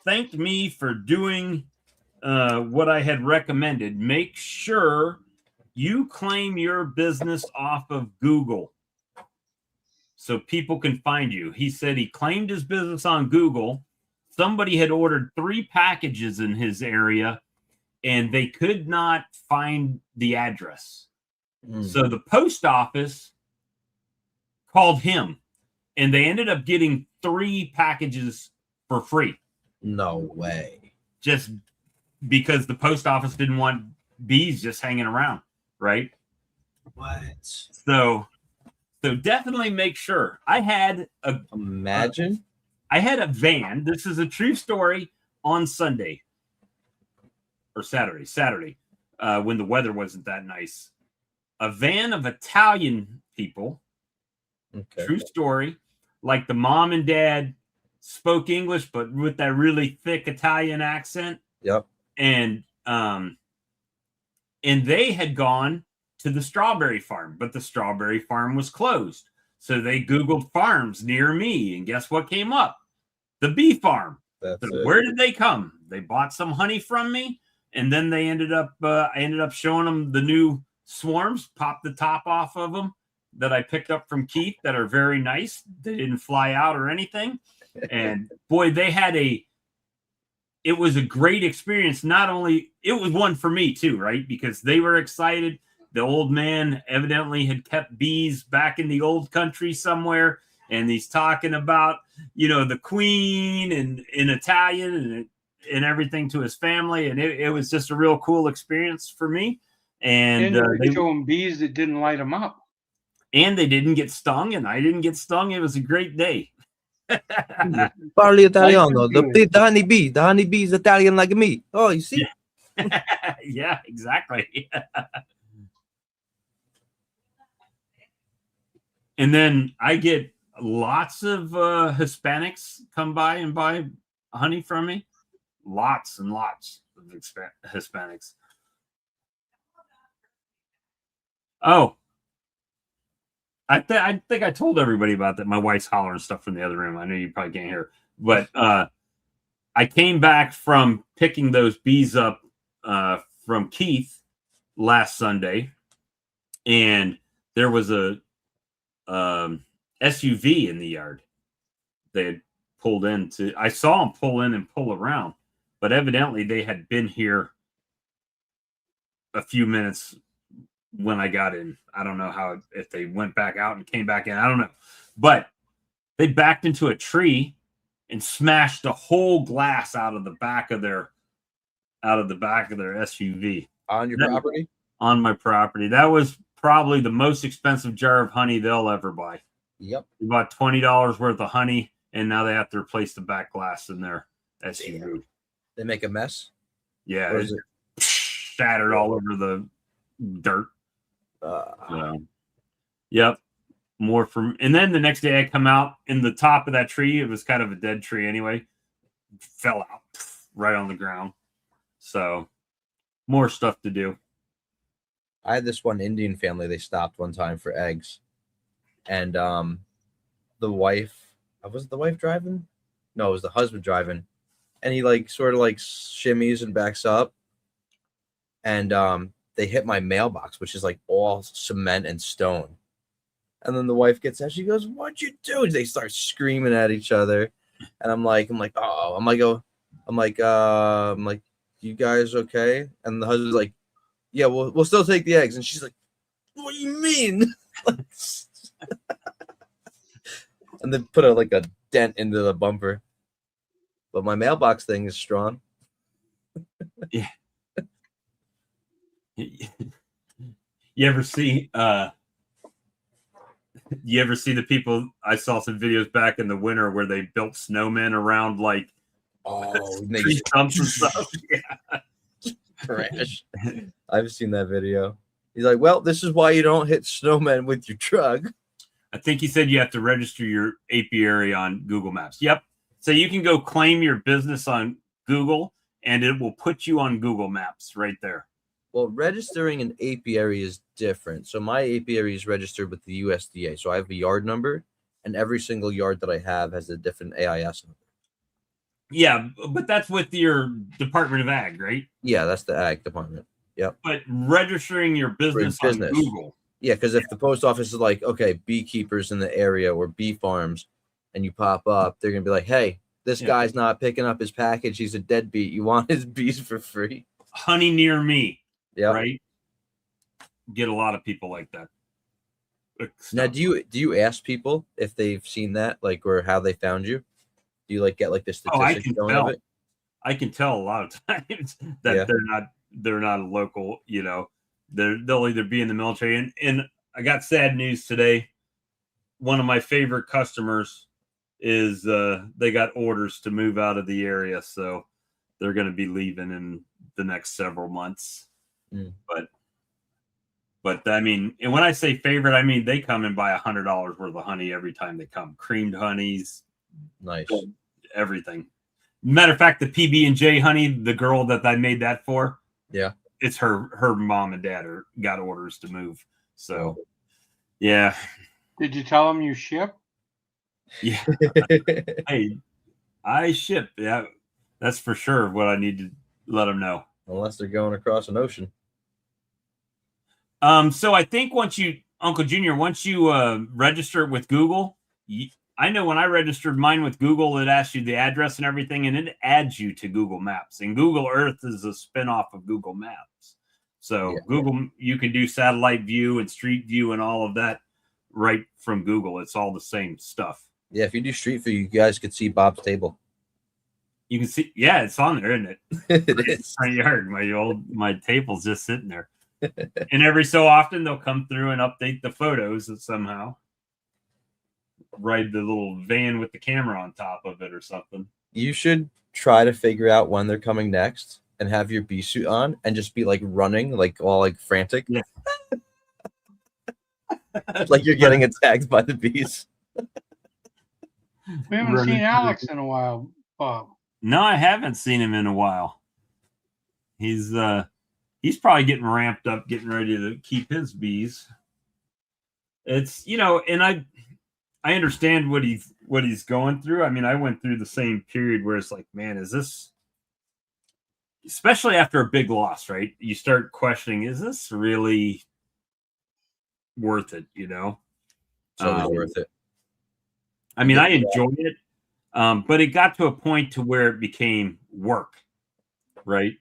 thanked me for doing what I had recommended. Make sure you claim your business off of Google so people can find you. He said he claimed his business on Google. Somebody had ordered 3 packages in his area and they could not find the address. So the post office called him and they ended up getting 3 packages for free. No way. Just because the post office didn't want bees just hanging around, right? What? So definitely make sure. I had a van. This is a true story on Sunday or Saturday, when the weather wasn't that nice. A van of Italian people. Okay. True story. Like the mom and dad spoke English, but with that really thick Italian accent. Yep. And they had gone to the strawberry farm, but the strawberry farm was closed. So they Googled farms near me, and guess what came up? The bee farm. That's So it. where did they come? They bought some honey from me, and then they I ended up showing them the new swarms, popped the top off of them that I picked up from Keith that are very nice. They didn't fly out or anything. And boy, it was a great experience. Not only, it was one for me too, right? Because they were excited. The old man evidently had kept bees back in the old country somewhere. And he's talking about, the queen and in Italian and everything to his family. And it was just a real cool experience for me. And they show them bees that didn't light them up. And they didn't get stung, and I didn't get stung. It was a great day. Parli Italiano. The honey bee is Italian like me. Oh, you see? Yeah, exactly. And then I get lots of Hispanics come by and buy honey from me. Lots and lots of Hispanics. Oh, I think I told everybody about that. My wife's hollering stuff from the other room. I know you probably can't hear, but I came back from picking those bees up from Keith last Sunday, and there was a SUV in the yard. They had pulled into. I saw them pull in and pull around, but evidently they had been here a few minutes when I got in. I don't know if they went back out and came back in. I don't know, but they backed into a tree and smashed a whole glass out of the back of their SUV. On your property? On my property. That was probably the most expensive jar of honey they'll ever buy. Yep. About $20 worth of honey, and now they have to replace the back glass in their SUV. Damn. They make a mess? Yeah, it shattered all over the dirt. Yep. More from, and then the next day I come out in the top of that tree. It was kind of a dead tree anyway. Fell out right on the ground. So more stuff to do. I had this one Indian family. They stopped one time for eggs, and the wife, was it the wife driving? No, it was the husband driving, and he sort of shimmies and backs up, and they hit my mailbox, which is all cement and stone. And then the wife gets out. She goes, "What'd you do?" They start screaming at each other, and I'm like, "You guys okay?" And the husband's like, "Yeah, we'll still take the eggs." And she's like, "What do you mean?" And then put a dent into the bumper. But my mailbox thing is strong. Yeah. You ever see the people? I saw some videos back in the winter where they built snowmen around tree stumps and stuff. Yeah. Crash. I've seen that video. He's like, "Well, this is why you don't hit snowmen with your truck." I think he said you have to register your apiary on Google Maps. Yep. So you can go claim your business on Google, and it will put you on Google Maps right there. Well, registering an apiary is different. So my apiary is registered with the USDA. So I have a yard number, and every single yard that I have has a different AIS number. Yeah, but that's with your Department of Ag, right? Yeah, that's the ag department. But registering your business on business. Google. Yeah, because if the post office is like, okay, beekeepers in the area or bee farms, and you pop up, they're gonna be like, hey, this Yeah. guy's not picking up his package. He's a deadbeat. You want his bees for free? Honey near me, Yeah. right? Get a lot of people like that. Now, do you ask people if they've seen that, like, or how they found you? Do you like get like the statistics going of it? I can tell a lot of times that Yeah. they're not a local, you know, they'll either be in the military. And I got sad news today. One of my favorite customers is they got orders to move out of the area, so they're going to be leaving in the next several months. But I mean, and when I say favorite, I mean they come and buy $100 worth of honey every time they come. Creamed honeys, Nice, everything. Matter of fact, the PB&J honey, the girl that I made that for, yeah, it's her mom and dad got orders to move. So, yeah. Did you tell them you ship? Yeah. I ship. Yeah, that's for sure what I need to let them know. Unless they're going across an ocean. So I think Uncle Junior, once you register it with Google, I know when I registered mine with Google, it asks you the address and everything, and it adds you to Google Maps. And Google Earth is a spinoff of Google Maps. So Google, you can do satellite view and street view and all of that right from Google. It's all the same stuff. Yeah, if you do street view, you guys could see Bob's table. You can see, yeah, it's on there, isn't it? It is. My yard, my table's just sitting there. And every so often they'll come through and update the photos somehow. Ride the little van with the camera on top of it or something. You should try to figure out when they're coming next and have your bee suit on and just be like running, like all like frantic. Yeah. Like you're getting attacked by the bees. We haven't seen Alex in a while, Bob. No, I haven't seen him in a while. He's probably getting ramped up, getting ready to keep his bees. It's, you know, and I understand what he's going through. I mean, I went through the same period where it's like, man, is this, especially after a big loss, right? You start questioning, is this really worth it? You know, It's always worth it. I mean, I enjoyed it, but it got to a point to where it became work, right?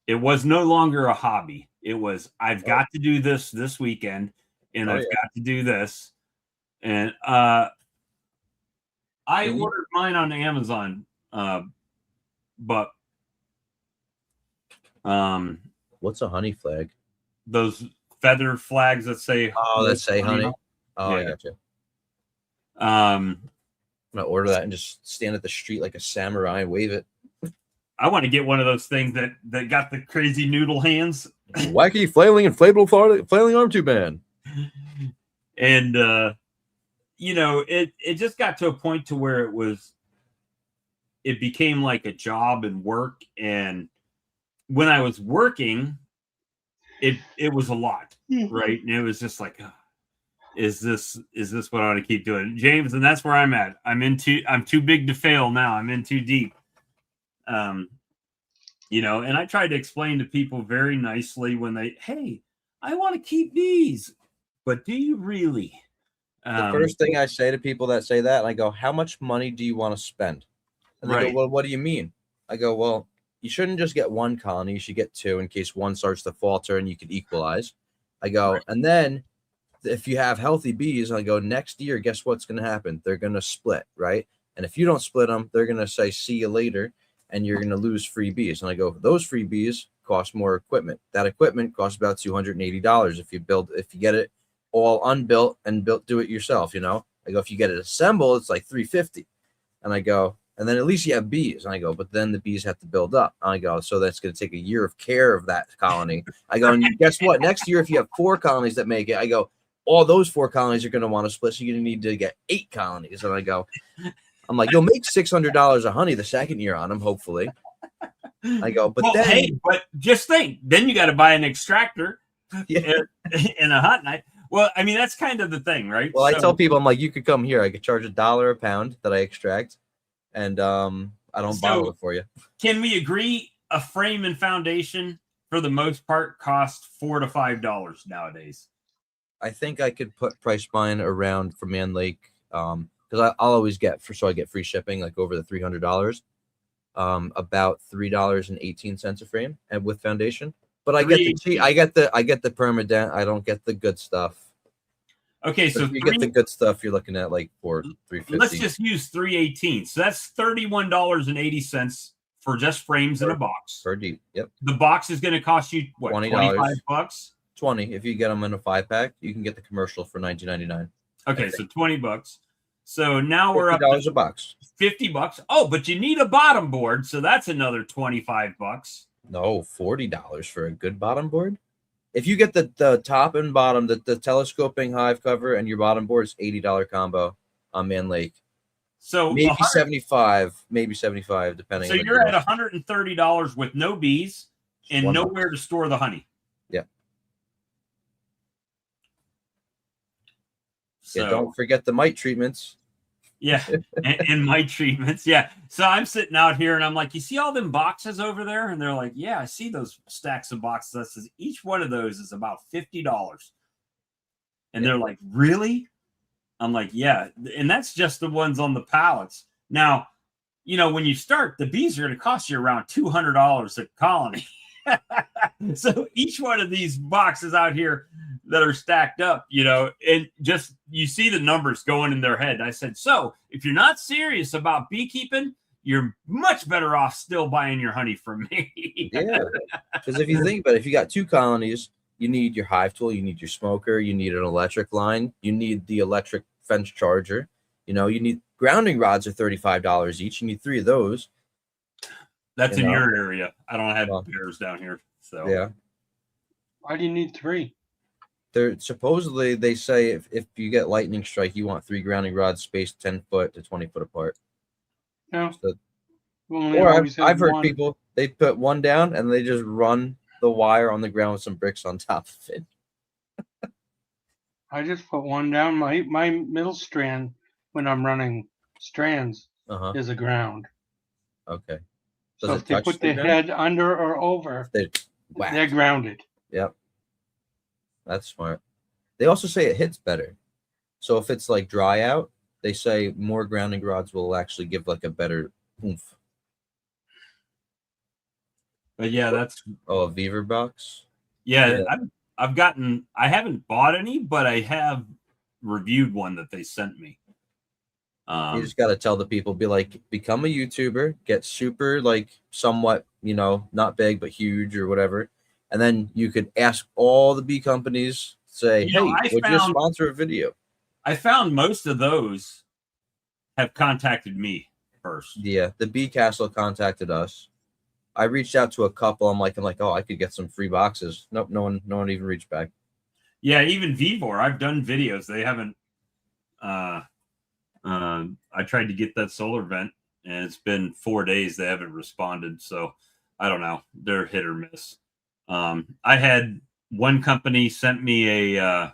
It was no longer a hobby. It was, I've got to do this weekend, and I've got to do this. And I ordered mine on Amazon, but what's a honey flag? Those feather flags that say that say honey. Oh, yeah. I gotcha. I'm gonna order that and just stand at the street like a samurai and wave it. I want to get one of those things that got the crazy noodle hands. Wacky flailing inflatable flailing arm tube band. And you know, it just got to a point to where it became like a job and work. And when I was working, it was a lot, right? And it was just like, is this what I ought to keep doing, James? And that's where I'm at. I'm too big to fail now. I'm in too deep. You know, and I tried to explain to people very nicely when hey, I want to keep bees, but do you really? The first thing I say to people that say that, I go, how much money do you want to spend? And they go, well, what do you mean? I go, well, you shouldn't just get one colony. You should get two in case one starts to falter and you can equalize. I go, and then if you have healthy bees, I go, next year, guess what's going to happen? They're going to split, right? And if you don't split them, they're going to say, see you later, and you're going to lose free bees. And I go, those free bees cost more equipment. That equipment costs about $280 if you get it all unbuilt and do it yourself, you know. I go, if you get it assembled, it's like $350. And I go, and then at least you have bees. And I go, but then the bees have to build up. And I go, so that's going to take a year of care of that colony. I go, and guess what? Next year, if you have 4 colonies that make it, I go, all those 4 colonies are going to want to split. So you're going to need to get 8 colonies. And I go, I'm like, you'll make $600 of honey the second year on them, hopefully. I go, but then, hey, but just think, then you got to buy an extractor and a hot knife. Well, I mean, that's kind of the thing, right? Well, I tell people, I'm like, you could come here. I could charge $1 a pound that I extract. And I don't So- bottle it for you. Can we agree a frame and foundation for the most part cost $4 to $5 nowadays? I think I could price mine around for Man Lake, because I'll always get I get free shipping like over the $300, about $3.18 a frame, and with foundation. But I get the cheap. I get the permadent. I don't get the good stuff. Okay, so if you get the good stuff, you're looking at like $350. Let's just use 318. So that's $31.80 for just frames in a box. Per deep. Yep. The box is going to cost you what, $20. 25 bucks? 20 if you get them in a 5-pack. You can get the commercial for $19.99. Okay, so 20 bucks. So now we're up $50 to a box. 50 bucks. Oh, but you need a bottom board, so that's another 25 bucks. No, $40 for a good bottom board. If you get the top and bottom, the telescoping hive cover and your bottom board is $80 combo on Man Lake. So maybe 75, depending. So on you're at $130 with no bees and nowhere to store the honey. Yeah. So, yeah, don't forget the mite treatments. Yeah, and mite treatments. Yeah. So I'm sitting out here and I'm like, you see all them boxes over there? And they're like, yeah, I see those stacks of boxes. That says each one of those is about $50. And they're like, really? I'm like, yeah. And that's just the ones on the pallets. Now, you know, when you start, the bees are going to cost you around $200 a colony. So each one of these boxes out here that are stacked up, you know, and just you see the numbers going in their head. I said, so if you're not serious about beekeeping, you're much better off still buying your honey from me. Yeah, because if you think about it, if you got 2 colonies, you need your hive tool, you need your smoker, you need an electric line, you need the electric fence charger, you know, you need grounding rods are $35 each. You need 3 of those. That's in your area. I don't have bears down here. So yeah. Why do you need 3? They're supposedly, they say if you get lightning strike, you want 3 grounding rods spaced 10 foot to 20 foot apart. No. So, or I've heard people, they put 1 down and they just run the wire on the ground with some bricks on top of it. I just put 1 down. My middle strand when I'm running strands is a ground. Okay. So if they put the head under or over, they're grounded. Yep. That's smart. They also say it hits better. So if it's like dry out, they say more grounding rods will actually give like a better oomph. But yeah, that's a Beaver box. Yeah. I haven't bought any, but I have reviewed one that they sent me. You just got to tell the people, be like, become a YouTuber, get super, like, somewhat, you know, not big, but huge or whatever. And then you could ask all the bee companies, say, hey, would you sponsor a video? I found most of those have contacted me first. Yeah, the Bee Castle contacted us. I reached out to a couple. I'm like, oh, I could get some free boxes. Nope, no one even reached back. Yeah, even Vivor, I've done videos. They haven't. I tried to get that solar vent, and it's been 4 days. They haven't responded. So I don't know. They're hit or miss. I had one company sent me a.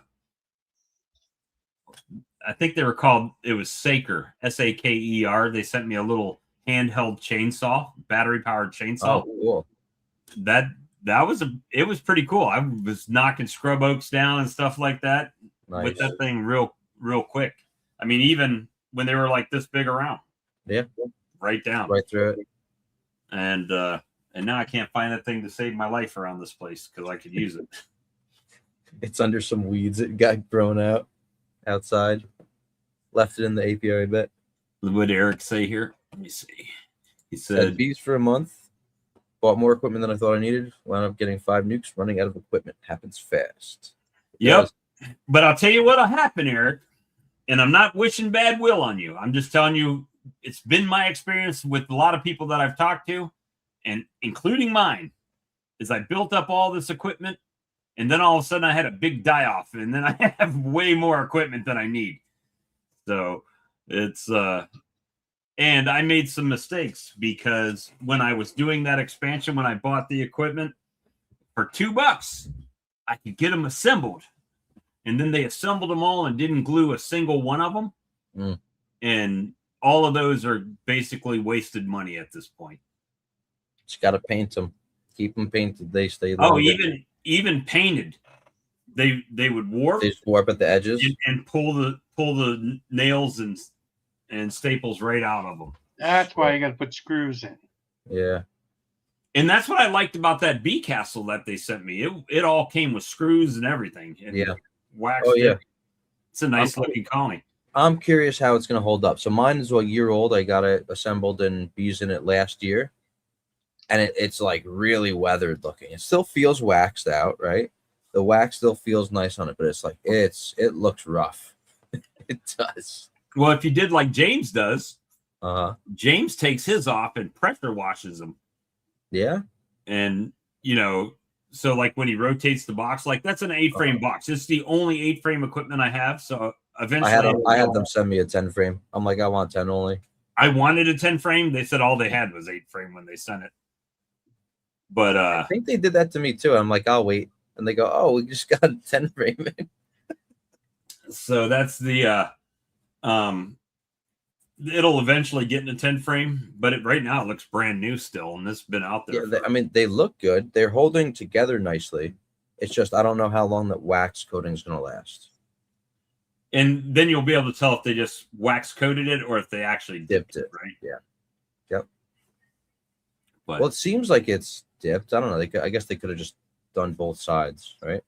I think they were called. It was Saker, Saker. They sent me a little handheld chainsaw, battery powered chainsaw. Oh, cool. It was pretty cool. I was knocking scrub oaks down and stuff like that with that thing real quick. I mean, even when they were like this big around. Yeah. Right down. Right through it. And now I can't find that thing to save my life around this place because I could use it. It's under some weeds. It got grown out outside. Left it in the apiary bed. What did Eric say here? Let me see. He said bees for a month. Bought more equipment than I thought I needed. Wound up getting 5 nukes. Running out of equipment happens fast. Yep. But I'll tell you what'll happen, Eric. And I'm not wishing bad will on you. I'm just telling you, it's been my experience with a lot of people that I've talked to, and including mine, is I built up all this equipment, and then all of a sudden I had a big die-off, and then I have way more equipment than I need. So it's and I made some mistakes because when I was doing that expansion, when I bought the equipment for $2, I could get them assembled. And then they assembled them all and didn't glue a single one of them. And all of those are basically wasted money at this point. Just got to paint them. Keep them painted. They stay Oh, longer. even painted, they would warp They just warp at the edges. and pull the nails and staples right out of them. That's why you got to put screws in. Yeah. And that's what I liked about that bee castle that they sent me. It all came with screws and everything. And Yeah. waxed. Oh, yeah. It's a nice looking colony. I'm curious how it's going to hold up. So mine is a year old. I got it assembled and bees in it last year. And it's like really weathered looking. It still feels waxed out, right? The wax still feels nice on it, but it's like it looks rough. It does. Well, if you did like James does, James takes his off and pressure washes them. Yeah. And so like when he rotates the box, like that's an 8-frame box. It's the only 8-frame equipment I have. So eventually I had them send me a 10-frame. I'm like, I want 10 only. I wanted a 10-frame. They said all they had was 8-frame when they sent it. But I think they did that to me too. I'm like, I'll wait. And they go, oh, we just got a 10-frame. So that's the it'll eventually get in a 10-frame, but right now it looks brand new still, and this has been out there. Yeah, they look good. They're holding together nicely. It's just I don't know how long that wax coating is going to last. And then you'll be able to tell if they just wax coated it or if they actually dipped it, right? Yeah. Yep. But, well, it seems like it's dipped. I don't know. I guess they could have just done both sides, right?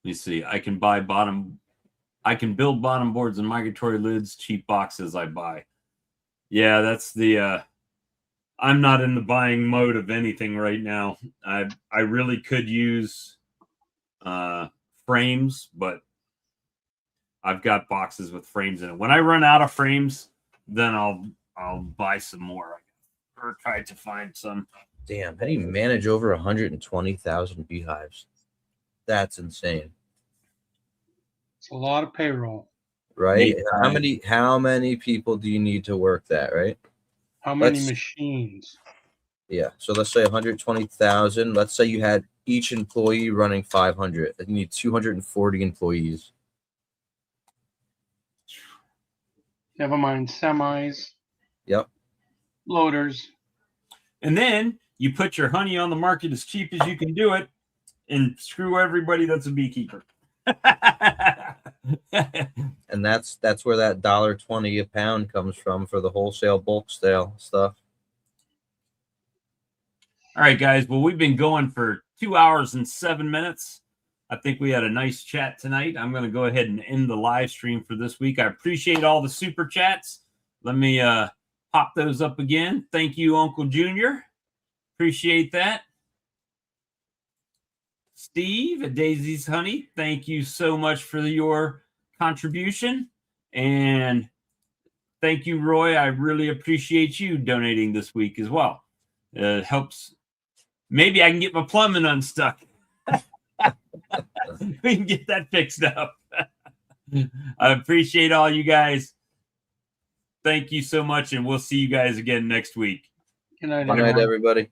Let me see. I can build bottom boards and migratory lids, cheap boxes I buy. Yeah, that's the I'm not in the buying mode of anything right now. I really could use frames, but I've got boxes with frames in it. When I run out of frames, then I'll buy some more or try to find some. Damn, how do you manage over 120,000 beehives? That's insane. It's a lot of payroll. Right? How many people do you need to work that, right? How many machines? Yeah. So let's say 120,000. Let's say you had each employee running 500. You need 240 employees. Never mind semis. Yep. Loaders. And then you put your honey on the market as cheap as you can do it and screw everybody that's a beekeeper. And that's where that $1.20 a pound comes from for the wholesale bulk sale stuff. All right, guys. Well, we've been going for 2 hours and 7 minutes. I think we had a nice chat tonight. I'm going to go ahead and end the live stream for this week. I appreciate all the super chats. Let me pop those up again. Thank you, Uncle Junior. Appreciate that. Steve at Daisy's Honey, thank you so much for your contribution. And thank you, Roy. I really appreciate you donating this week as well. It helps. Maybe I can get my plumbing unstuck. We can get that fixed up. I appreciate all you guys. Thank you so much, and we'll see you guys again next week. Good night, Good night, everybody.